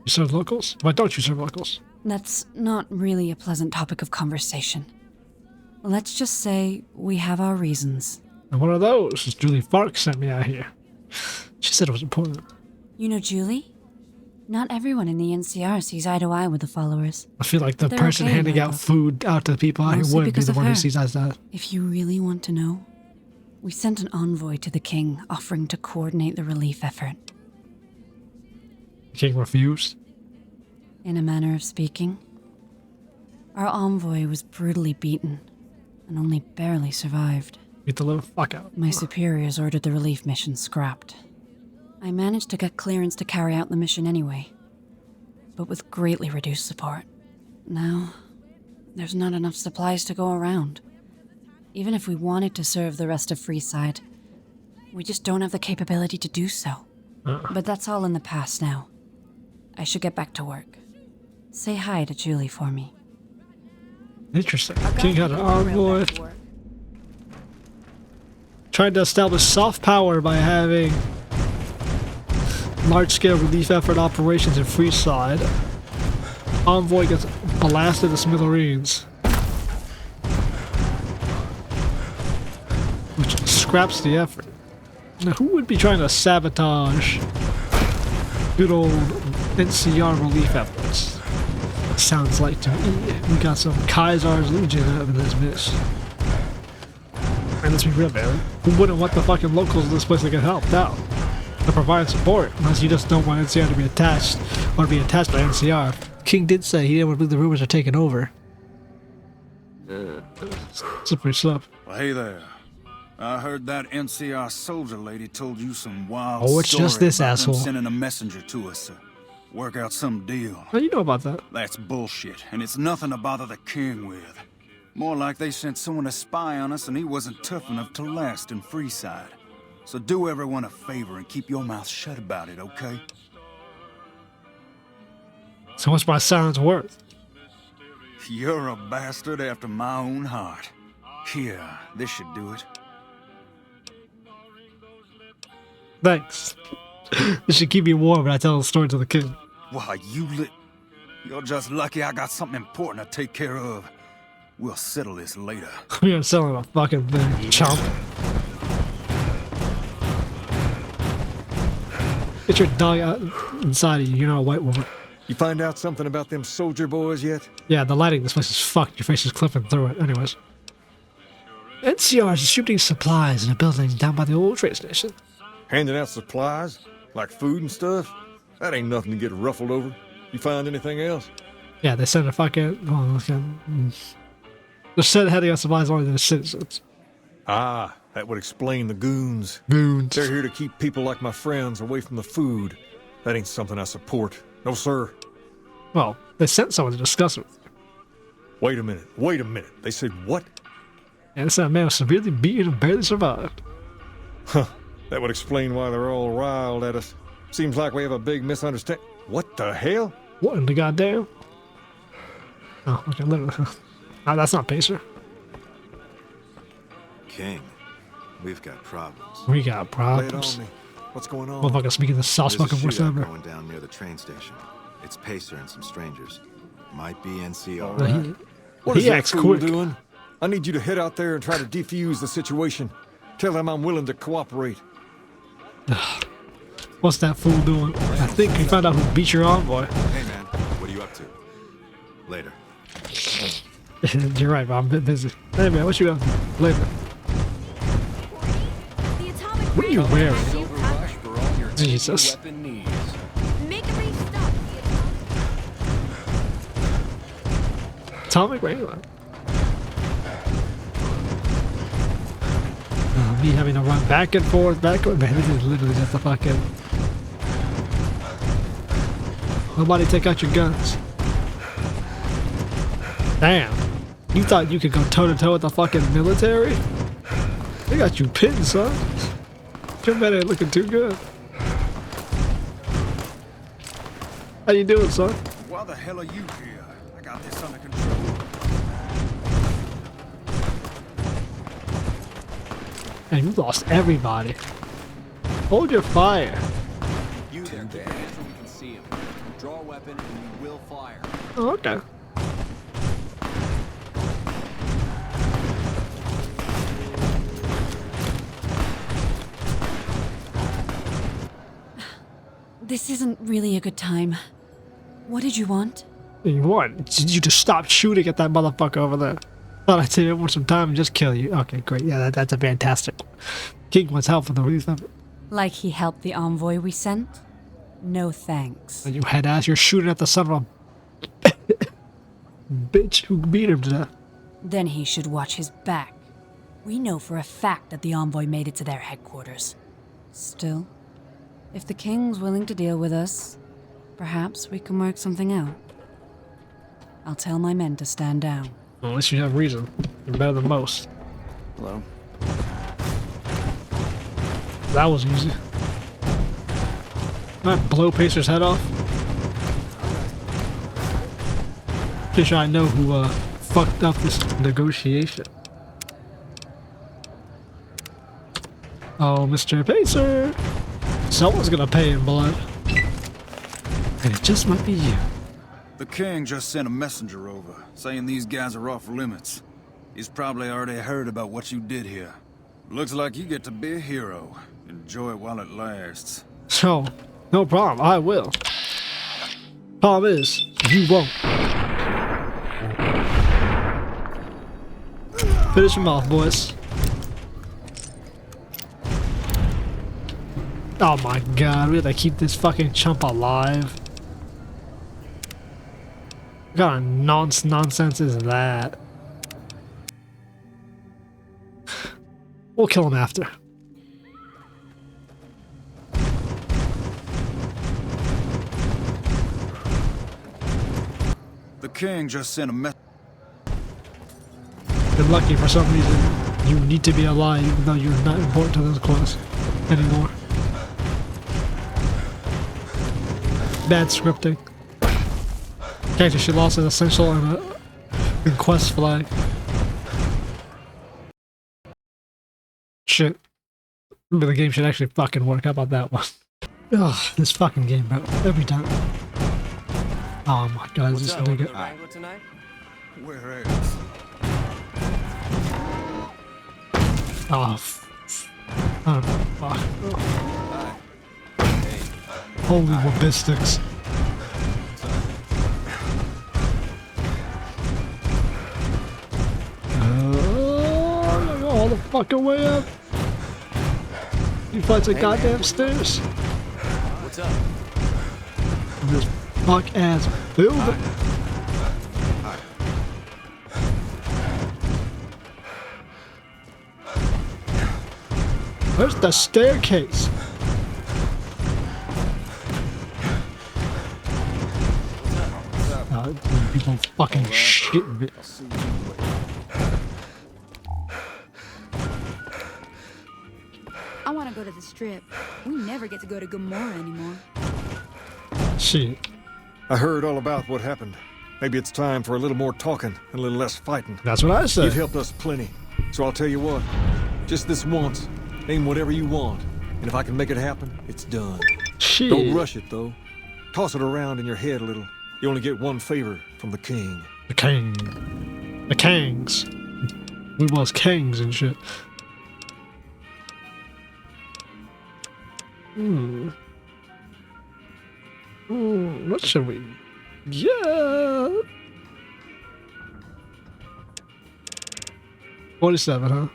A: You serve locals? Why don't you serve locals?
V: That's not really a pleasant topic of conversation. Let's just say we have our reasons.
A: And one of those is Julie Farkas sent me out here. She said it was important.
V: You know Julie? Not everyone in the NCR sees eye to eye with the followers.
A: I feel like the person handing out food out to the people out here wouldn't be the one who sees eye to eye.
V: If you really want to know, we sent an envoy to the king offering to coordinate the relief effort.
A: The king refused?
V: In a manner of speaking. Our envoy was brutally beaten and only barely survived.
A: Beat the little fuck out.
V: My superiors ordered the relief mission scrapped. I managed to get clearance to carry out the mission anyway, but with greatly reduced support. Now, there's not enough supplies to go around. Even if we wanted to serve the rest of Freeside, we just don't have the capability to do so. But that's all in the past now. I should get back to work. Say hi to Julie for me.
A: Interesting. King had an envoy. Tried to establish soft power by having large-scale relief effort operations in Freeside. Envoy gets blasted to smithereens, which scraps the effort. Now, who would be trying to sabotage good old NCR relief efforts? Sounds like to me. We got some Kaiser's Legion up in this bitch. And let's be real, man. Who wouldn't want the fucking locals of this place to get helped out? To provide support, unless you just don't want NCR to be attached or to be attached by NCR. King did say he didn't want to believe the rumors are taking over. Slippery slope.
S: Well, hey there. I heard that NCR soldier lady told you some wild
A: Oh, it's just this
S: about them
A: asshole.
S: sending a messenger to us to work out some deal.
A: How do you know about that?
S: That's bullshit, and it's nothing to bother the king with. More like they sent someone to spy on us and he wasn't tough enough to last in Freeside. So do everyone a favor and keep your mouth shut about it, okay?
A: So what's my silence worth?
S: You're a bastard after my own heart. Here, this should do it.
A: Thanks. This should keep me warm when I tell the story to the king.
S: Why, you're just lucky I got something important to take care of. We'll settle this later.
A: We are selling a fucking thing, chump. Get your dog out inside of you. You're not a white woman.
N: You find out something about them soldier boys yet?
A: Yeah, the lighting in this place is fucked. Your face is clipping through it. Anyways. NCR is distributing supplies in a building down by the old train station.
N: Handing out supplies? Like food and stuff? That ain't nothing to get ruffled over. You find anything else?
A: Yeah, they sent a fucking... They're sending handing out supplies only to the citizens.
N: Ah, that would explain the goons.
A: Goons.
N: They're here to keep people like my friends away from the food. That ain't something I support. No, sir.
A: Well, they sent someone to discuss it.
N: Wait a minute. They said what?
A: And they said a man was severely beaten and barely survived.
N: Huh. That would explain why they're all riled at us. Seems like we have a big misunderstanding. What the hell?
A: What in the goddamn? Oh, okay, literally. Oh, that's not Pacer.
F: King, we've got problems.
A: We got problems.
N: Lay it on me. What's going on?
A: Motherfucker speaking the soft
F: There's a
A: fucking voice
F: shootout
A: ever.
F: going down near the train station. It's Pacer and some strangers. Might be NCR.
N: All right. What is that fool doing? I need you to head out there and try to defuse the situation. Tell them I'm willing to cooperate.
A: What's that fool doing? I think we found out who beat your envoy.
F: Hey man, what are you up to? Later.
A: You're right, but I'm a bit busy. Hey man, what you up to? Later. What are you wearing? Jesus. Atomic Rainbow. me having to run back and forth, man, this is literally just a fucking... Nobody take out your guns. Damn. You thought you could go toe-to-toe with the fucking military? They got you pinned, son. Your man ain't looking too good. How you doing, son?
S: Why the hell are you here? I got this under control.
A: And you lost everybody. Hold your fire.
R: You there, keep your hands where we can see him. Draw a weapon and we will fire.
A: Oh, okay.
V: This isn't really a good time. What did you want?
A: You want? You just stop shooting at that motherfucker over there. Thought I'd save everyone some time and just kill you. Okay, great. Yeah, that's a fantastic. King wants help for the reason.
V: Like he helped the envoy we sent? No thanks.
A: And you head ass, you're shooting at the son of a bitch who beat him to death.
V: Then he should watch his back. We know for a fact that the envoy made it to their headquarters. Still, if the king's willing to deal with us, perhaps we can work something out. I'll tell my men to stand down.
A: Well, at least you have reason. You're better than most.
C: Hello?
A: That was easy. Can I blow Pacer's head off? Pretty sure I know who fucked up this negotiation. Oh, Mr. Pacer! Someone's gonna pay in blood. And it just might be you.
S: The king just sent a messenger over, saying these guys are off limits. He's probably already heard about what you did here. Looks like you get to be a hero. Enjoy it while it lasts.
A: So, no problem, I will. Problem is, you won't. Finish him off, boys. Oh my god, we have to keep this fucking chump alive. What kind of nonsense is that? We'll kill him after.
S: The king just sent a message.
A: Been lucky for some reason. You need to be alive even though you're not important to this class anymore. Bad scripting. Character she lost is essential in quest flag. Shit. Maybe the game should actually fucking work. How about that one? Ugh, this fucking game, bro. Every time. Oh my god, is this nigga.
S: Where else?
A: Oh, fuck. Holy wabistics. All the fucking way up. You fight the goddamn stairs.
C: What's up?
A: This fuck ass building. Where's the staircase? People fucking shitting it.
K: I want to go to the strip. We never get to go to Gomorrah anymore.
A: Shit.
N: I heard all about what happened. Maybe it's time for a little more talking and a little less fighting.
A: That's what I said.
N: You've helped us plenty. So I'll tell you what. Just this once, aim whatever you want. And if I can make it happen, it's done.
A: Shit.
N: Don't rush it, though. Toss it around in your head a little. You only get one favor from the king.
A: The king. The kangs. We was kings and shit. What should we get? 47, huh?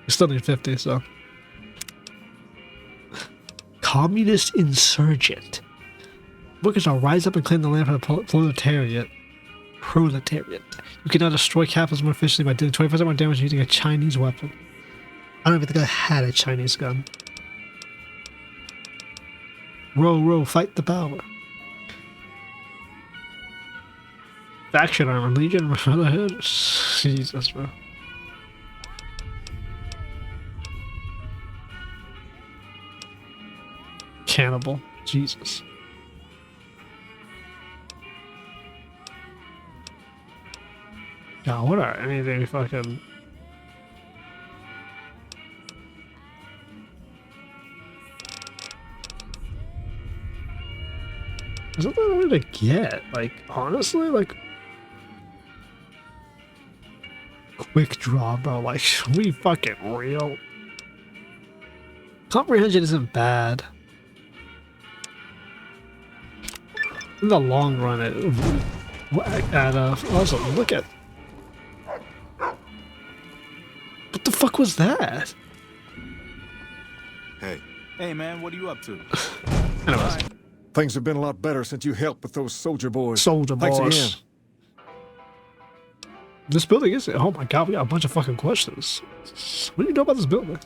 A: We still need 50, so. Communist insurgent. Workers shall rise up and claim the land from the proletariat. You cannot destroy capitalism more efficiently by doing 25% more damage using a Chinese weapon. I don't even think I had a Chinese gun. Row, row, fight the power. Faction armor, Legion, Brotherhood. Jesus, bro. Cannibal. Jesus. God, what are anything fucking... There's nothing really to get. Like, honestly, like... Quick draw, bro. Like, we fucking real. Comprehension isn't bad. In the long run, also, look at... What the fuck was that?
U: Hey.
Q: Hey, man, what are you up to?
A: Anyways.
N: Things have been a lot better since you helped with those soldier boys.
A: Soldier
N: Thanks
A: boys.
N: again.
A: This building is... Oh my god, we got a bunch of fucking questions. What do you know about this building?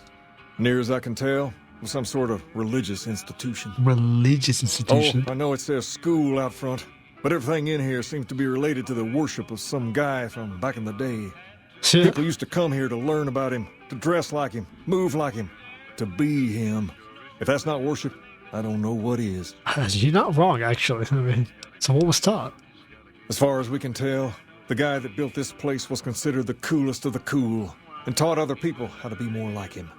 N: Near as I can tell, it was some sort of religious institution.
A: Religious institution?
N: Oh, I know it says school out front, but everything in here seems to be related to the worship of some guy from back in the day.
A: Yeah.
N: People used to come here to learn about him, to dress like him, move like him, to be him. If that's not worship, I don't know what is.
A: You're not wrong, actually. I mean, so what was taught?
N: As far as we can tell, the guy that built this place was considered the coolest of the cool and taught other people how to be more like him.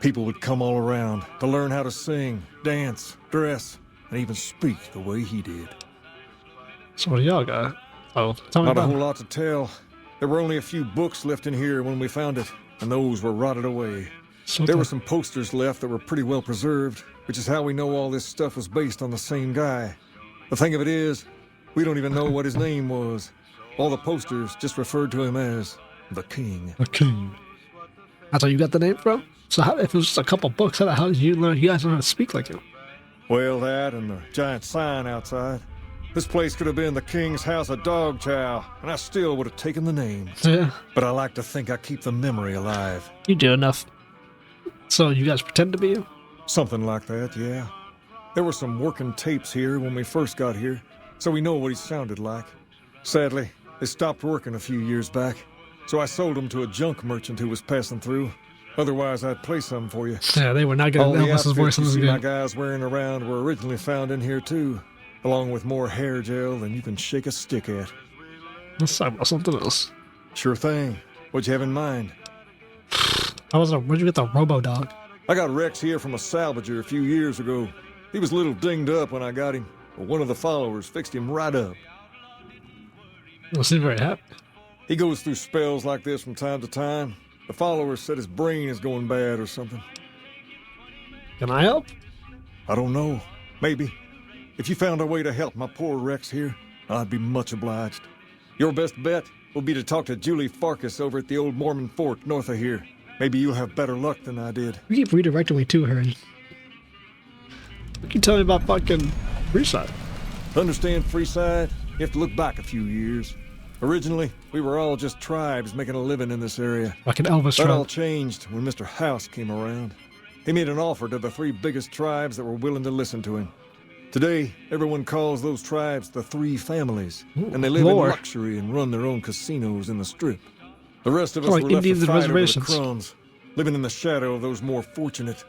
N: People would come all around to learn how to sing, dance, dress, and even speak the way he did.
A: So what do y'all got? Oh, tell me
N: Not a
A: about
N: whole
A: it.
N: lot to tell. There were only a few books left in here when we found it, and those were rotted away.
A: So
N: There were some posters left that were pretty well preserved, which is how we know all this stuff was based on the same guy. The thing of it is, we don't even know what his name was. All the posters just referred to him as the King.
A: The King. That's where you got the name from? So how, if it was just a couple books, how did you learn? You guys learn how to speak like him?
N: Well, that and the giant sign outside. This place could have been the King's House of Dog Chow, and I still would have taken the name.
A: Yeah.
N: But I like to think I keep the memory alive.
A: You do enough. So you guys pretend to be him?
N: Something like that, yeah. There were some working tapes here when we first got here, so we know what he sounded like. Sadly, they stopped working a few years back, so I sold them to a junk merchant who was passing through. Otherwise, I'd play some for you.
A: Yeah, they were not getting
N: All the
A: Elvis's voice
N: outfits
A: in
N: you
A: this
N: see my
A: game.
N: guys wearing around were originally found in here too, along with more hair gel than you can shake a stick at.
A: Let's talk about something else.
N: Sure thing. What'd you have in mind?
A: Where'd you get the Robo-Dog?
N: I got Rex here from a salvager a few years ago. He was a little dinged up when I got him, but one of the followers fixed him right up.
A: Don't seem very happy.
N: He goes through spells like this from time to time. The followers said his brain is going bad or something.
A: Can I help?
N: I don't know. Maybe. If you found a way to help my poor Rex here, I'd be much obliged. Your best bet will be to talk to Julie Farkas over at the old Mormon fort north of here. Maybe you'll have better luck than I did.
A: You keep redirecting me to her. What can you tell me about fucking Freeside?
N: Understand Freeside? You have to look back a few years. Originally, we were all just tribes making a living in this area.
A: Like an Elvis
N: That all
A: tribe.
N: changed when Mr. House came around. He made an offer to the 3 biggest tribes that were willing to listen to him. Today, everyone calls those tribes the 3 families, and they live
A: Lore.
N: in luxury and run their own casinos in the Strip. The rest of us
A: Like
N: were left
A: Indians
N: to
A: and
N: fight over the
A: reservations.
N: crumbs, living in the shadow of those more fortunate.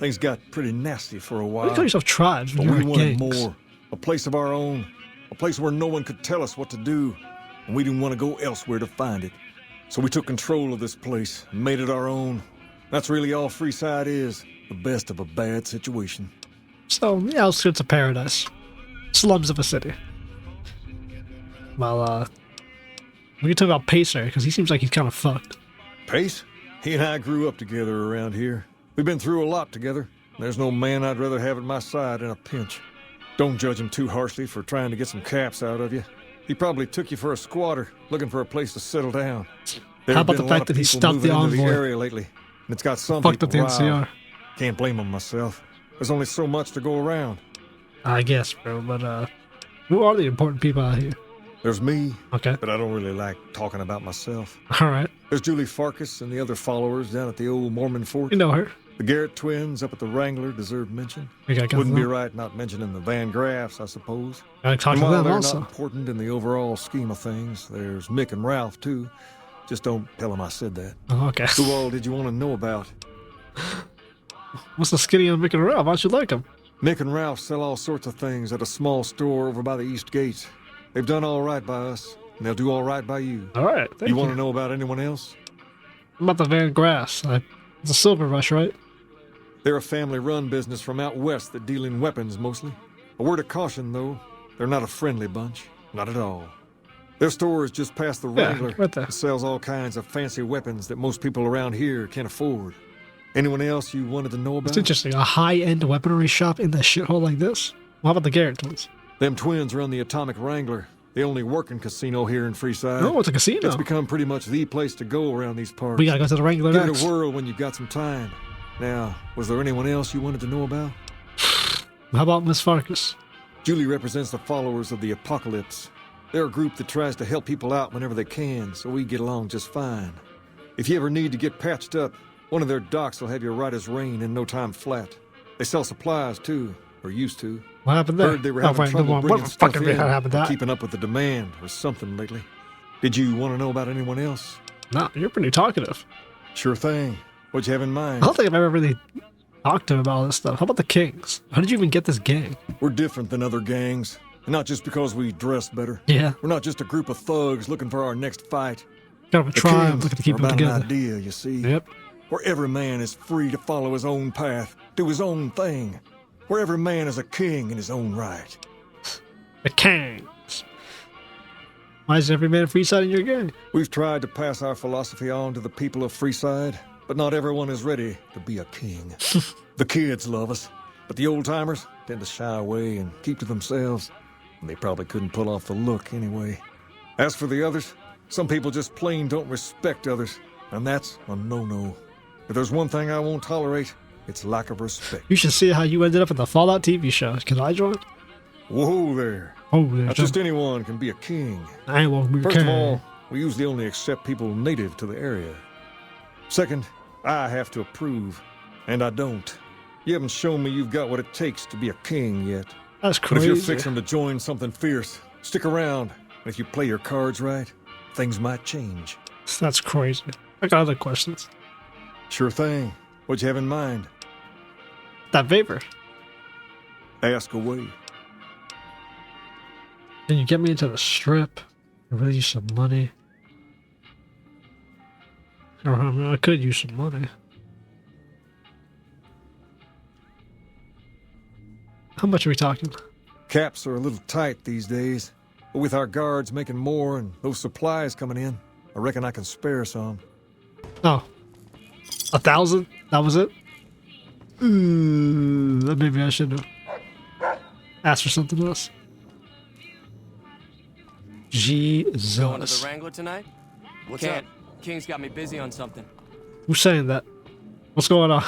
N: Things got pretty nasty for a
A: Why
N: while.
A: do you call yourself tribes
N: But
A: when
N: we
A: you're
N: wanted
A: gangs?
N: more. A place of our own. A place where no one could tell us what to do. And we didn't want to go elsewhere to find it. So we took control of this place and made it our own. That's really all Freeside is. The best of a bad situation.
A: So, the outskirts of paradise. Slums of a city. Well, we can talk about Pacer, because he seems like he's kind of fucked.
N: Pace? He and I grew up together around here. We've been through a lot together. There's no man I'd rather have at my side in a pinch. Don't judge him too harshly for trying to get some caps out of you. He probably took you for a squatter, looking for a place to settle down. There
A: How
N: have
A: about
N: been
A: the
N: a lot
A: fact
N: of
A: that he
N: people
A: stopped the
N: moving into
A: envoy?
N: area lately, and it's got some
A: Fucked
N: people
A: up the
N: riled.
A: NCR.
N: Can't blame them myself. There's only so much to go around.
A: I guess, bro, but, who are the important people out here?
N: There's me,
A: Okay.
N: but I don't really like talking about myself.
A: Alright.
N: There's Julie Farkas and the other followers down at the old Mormon fort.
A: You know her.
N: The Garrett twins up at the Wrangler deserve mention.
A: Wouldn't
N: be right not mentioning the Van Graffs, I suppose.
A: I talk
N: and
A: to
N: while
A: them
N: they're
A: also.
N: not important in the overall scheme of things, there's Mick and Ralph, too. Just don't tell them I said that.
A: Oh, okay.
N: Who all did you want to know about?
A: What's the skinny on Mick and Ralph? Why don't you like them?
N: Mick and Ralph sell all sorts of things at a small store over by the East Gate. They've done all right by us, and they'll do all right by you.
A: All right, thank you.
N: Want to know about anyone else?
A: What about the Van Graffs? It's a silver rush, right?
N: They're a family-run business from out west that deal in weapons, mostly. A word of caution, though. They're not a friendly bunch. Not at all. Their store is just past the Wrangler.
A: Right there.
N: It sells all kinds of fancy weapons that most people around here can't afford. Anyone else you wanted to know about?
A: It's interesting. A high-end weaponry shop in the shithole like this? What about the Garrett twins?
N: Them twins run the Atomic Wrangler, the only working casino here in Freeside.
A: Oh, it's a casino.
N: It's become pretty much the place to go around these parts.
A: We gotta go to the Wrangler
N: Give
A: next.
N: it a whirl when you've got some time. Now, was there anyone else you wanted to know about?
A: How about Miss Farkas?
N: Julie represents the followers of the Apocalypse. They're a group that tries to help people out whenever they can, so we get along just fine. If you ever need to get patched up, one of their docs will have you right as rain in no time flat. They sell supplies, too, or used to.
A: What happened there?
N: Heard they were having trouble bringing
A: what
N: stuff
A: fucking
N: in,
A: happened
N: or
A: that?
N: keeping up with the demand, or something lately. Did you want to know about anyone else?
A: No, you're pretty talkative.
N: Sure thing. What'd you have in mind?
A: I don't think I've ever really talked to him about all this stuff. How about the Kings? How did you even get this gang?
N: We're different than other gangs. And not just because we dress better.
A: Yeah.
N: We're not just a group of thugs looking for our next fight.
A: Kind of a tribe looking to keep them
N: about
A: together.
N: An idea, you see.
A: Yep.
N: Where every man is free to follow his own path, do his own thing. Where every man is a king in his own right.
A: The Kings. Why is every man Freeside in your gang?
N: We've tried to pass our philosophy on to the people of Freeside, but not everyone is ready to be a king. The kids love us, but the old-timers tend to shy away and keep to themselves. And they probably couldn't pull off the look anyway. As for the others, some people just plain don't respect others, and that's a no-no. If there's one thing I won't tolerate, it's lack of respect.
A: You should see how you ended up in the Fallout TV show. Can I join?
N: Whoa there.
A: Oh, there.
N: Not just anyone can be a king.
A: I won't be a
N: First
A: king.
N: of all, we usually only accept people native to the area. Second, I have to approve, and I don't. You haven't shown me you've got what it takes to be a king yet.
A: That's
N: But
A: crazy.
N: if you're fixing to join something fierce, stick around. And if you play your cards right, things might change.
A: That's crazy. I got other questions.
N: Sure thing. What'd you have in mind?
A: That favor.
N: Ask away.
A: Can you get me into the strip? I really use some money. Or, I mean, I could use some money. How much are we talking?
N: Caps are a little tight these days, but with our guards making more and those supplies coming in, I reckon I can spare some.
A: Oh. 1,000? That was it? Maybe I should have asked for something else. Jesus.
C: Going to the Wrangler tonight?
R: What's
C: Can't. King's got me busy on something.
A: Who's saying that? What's going on?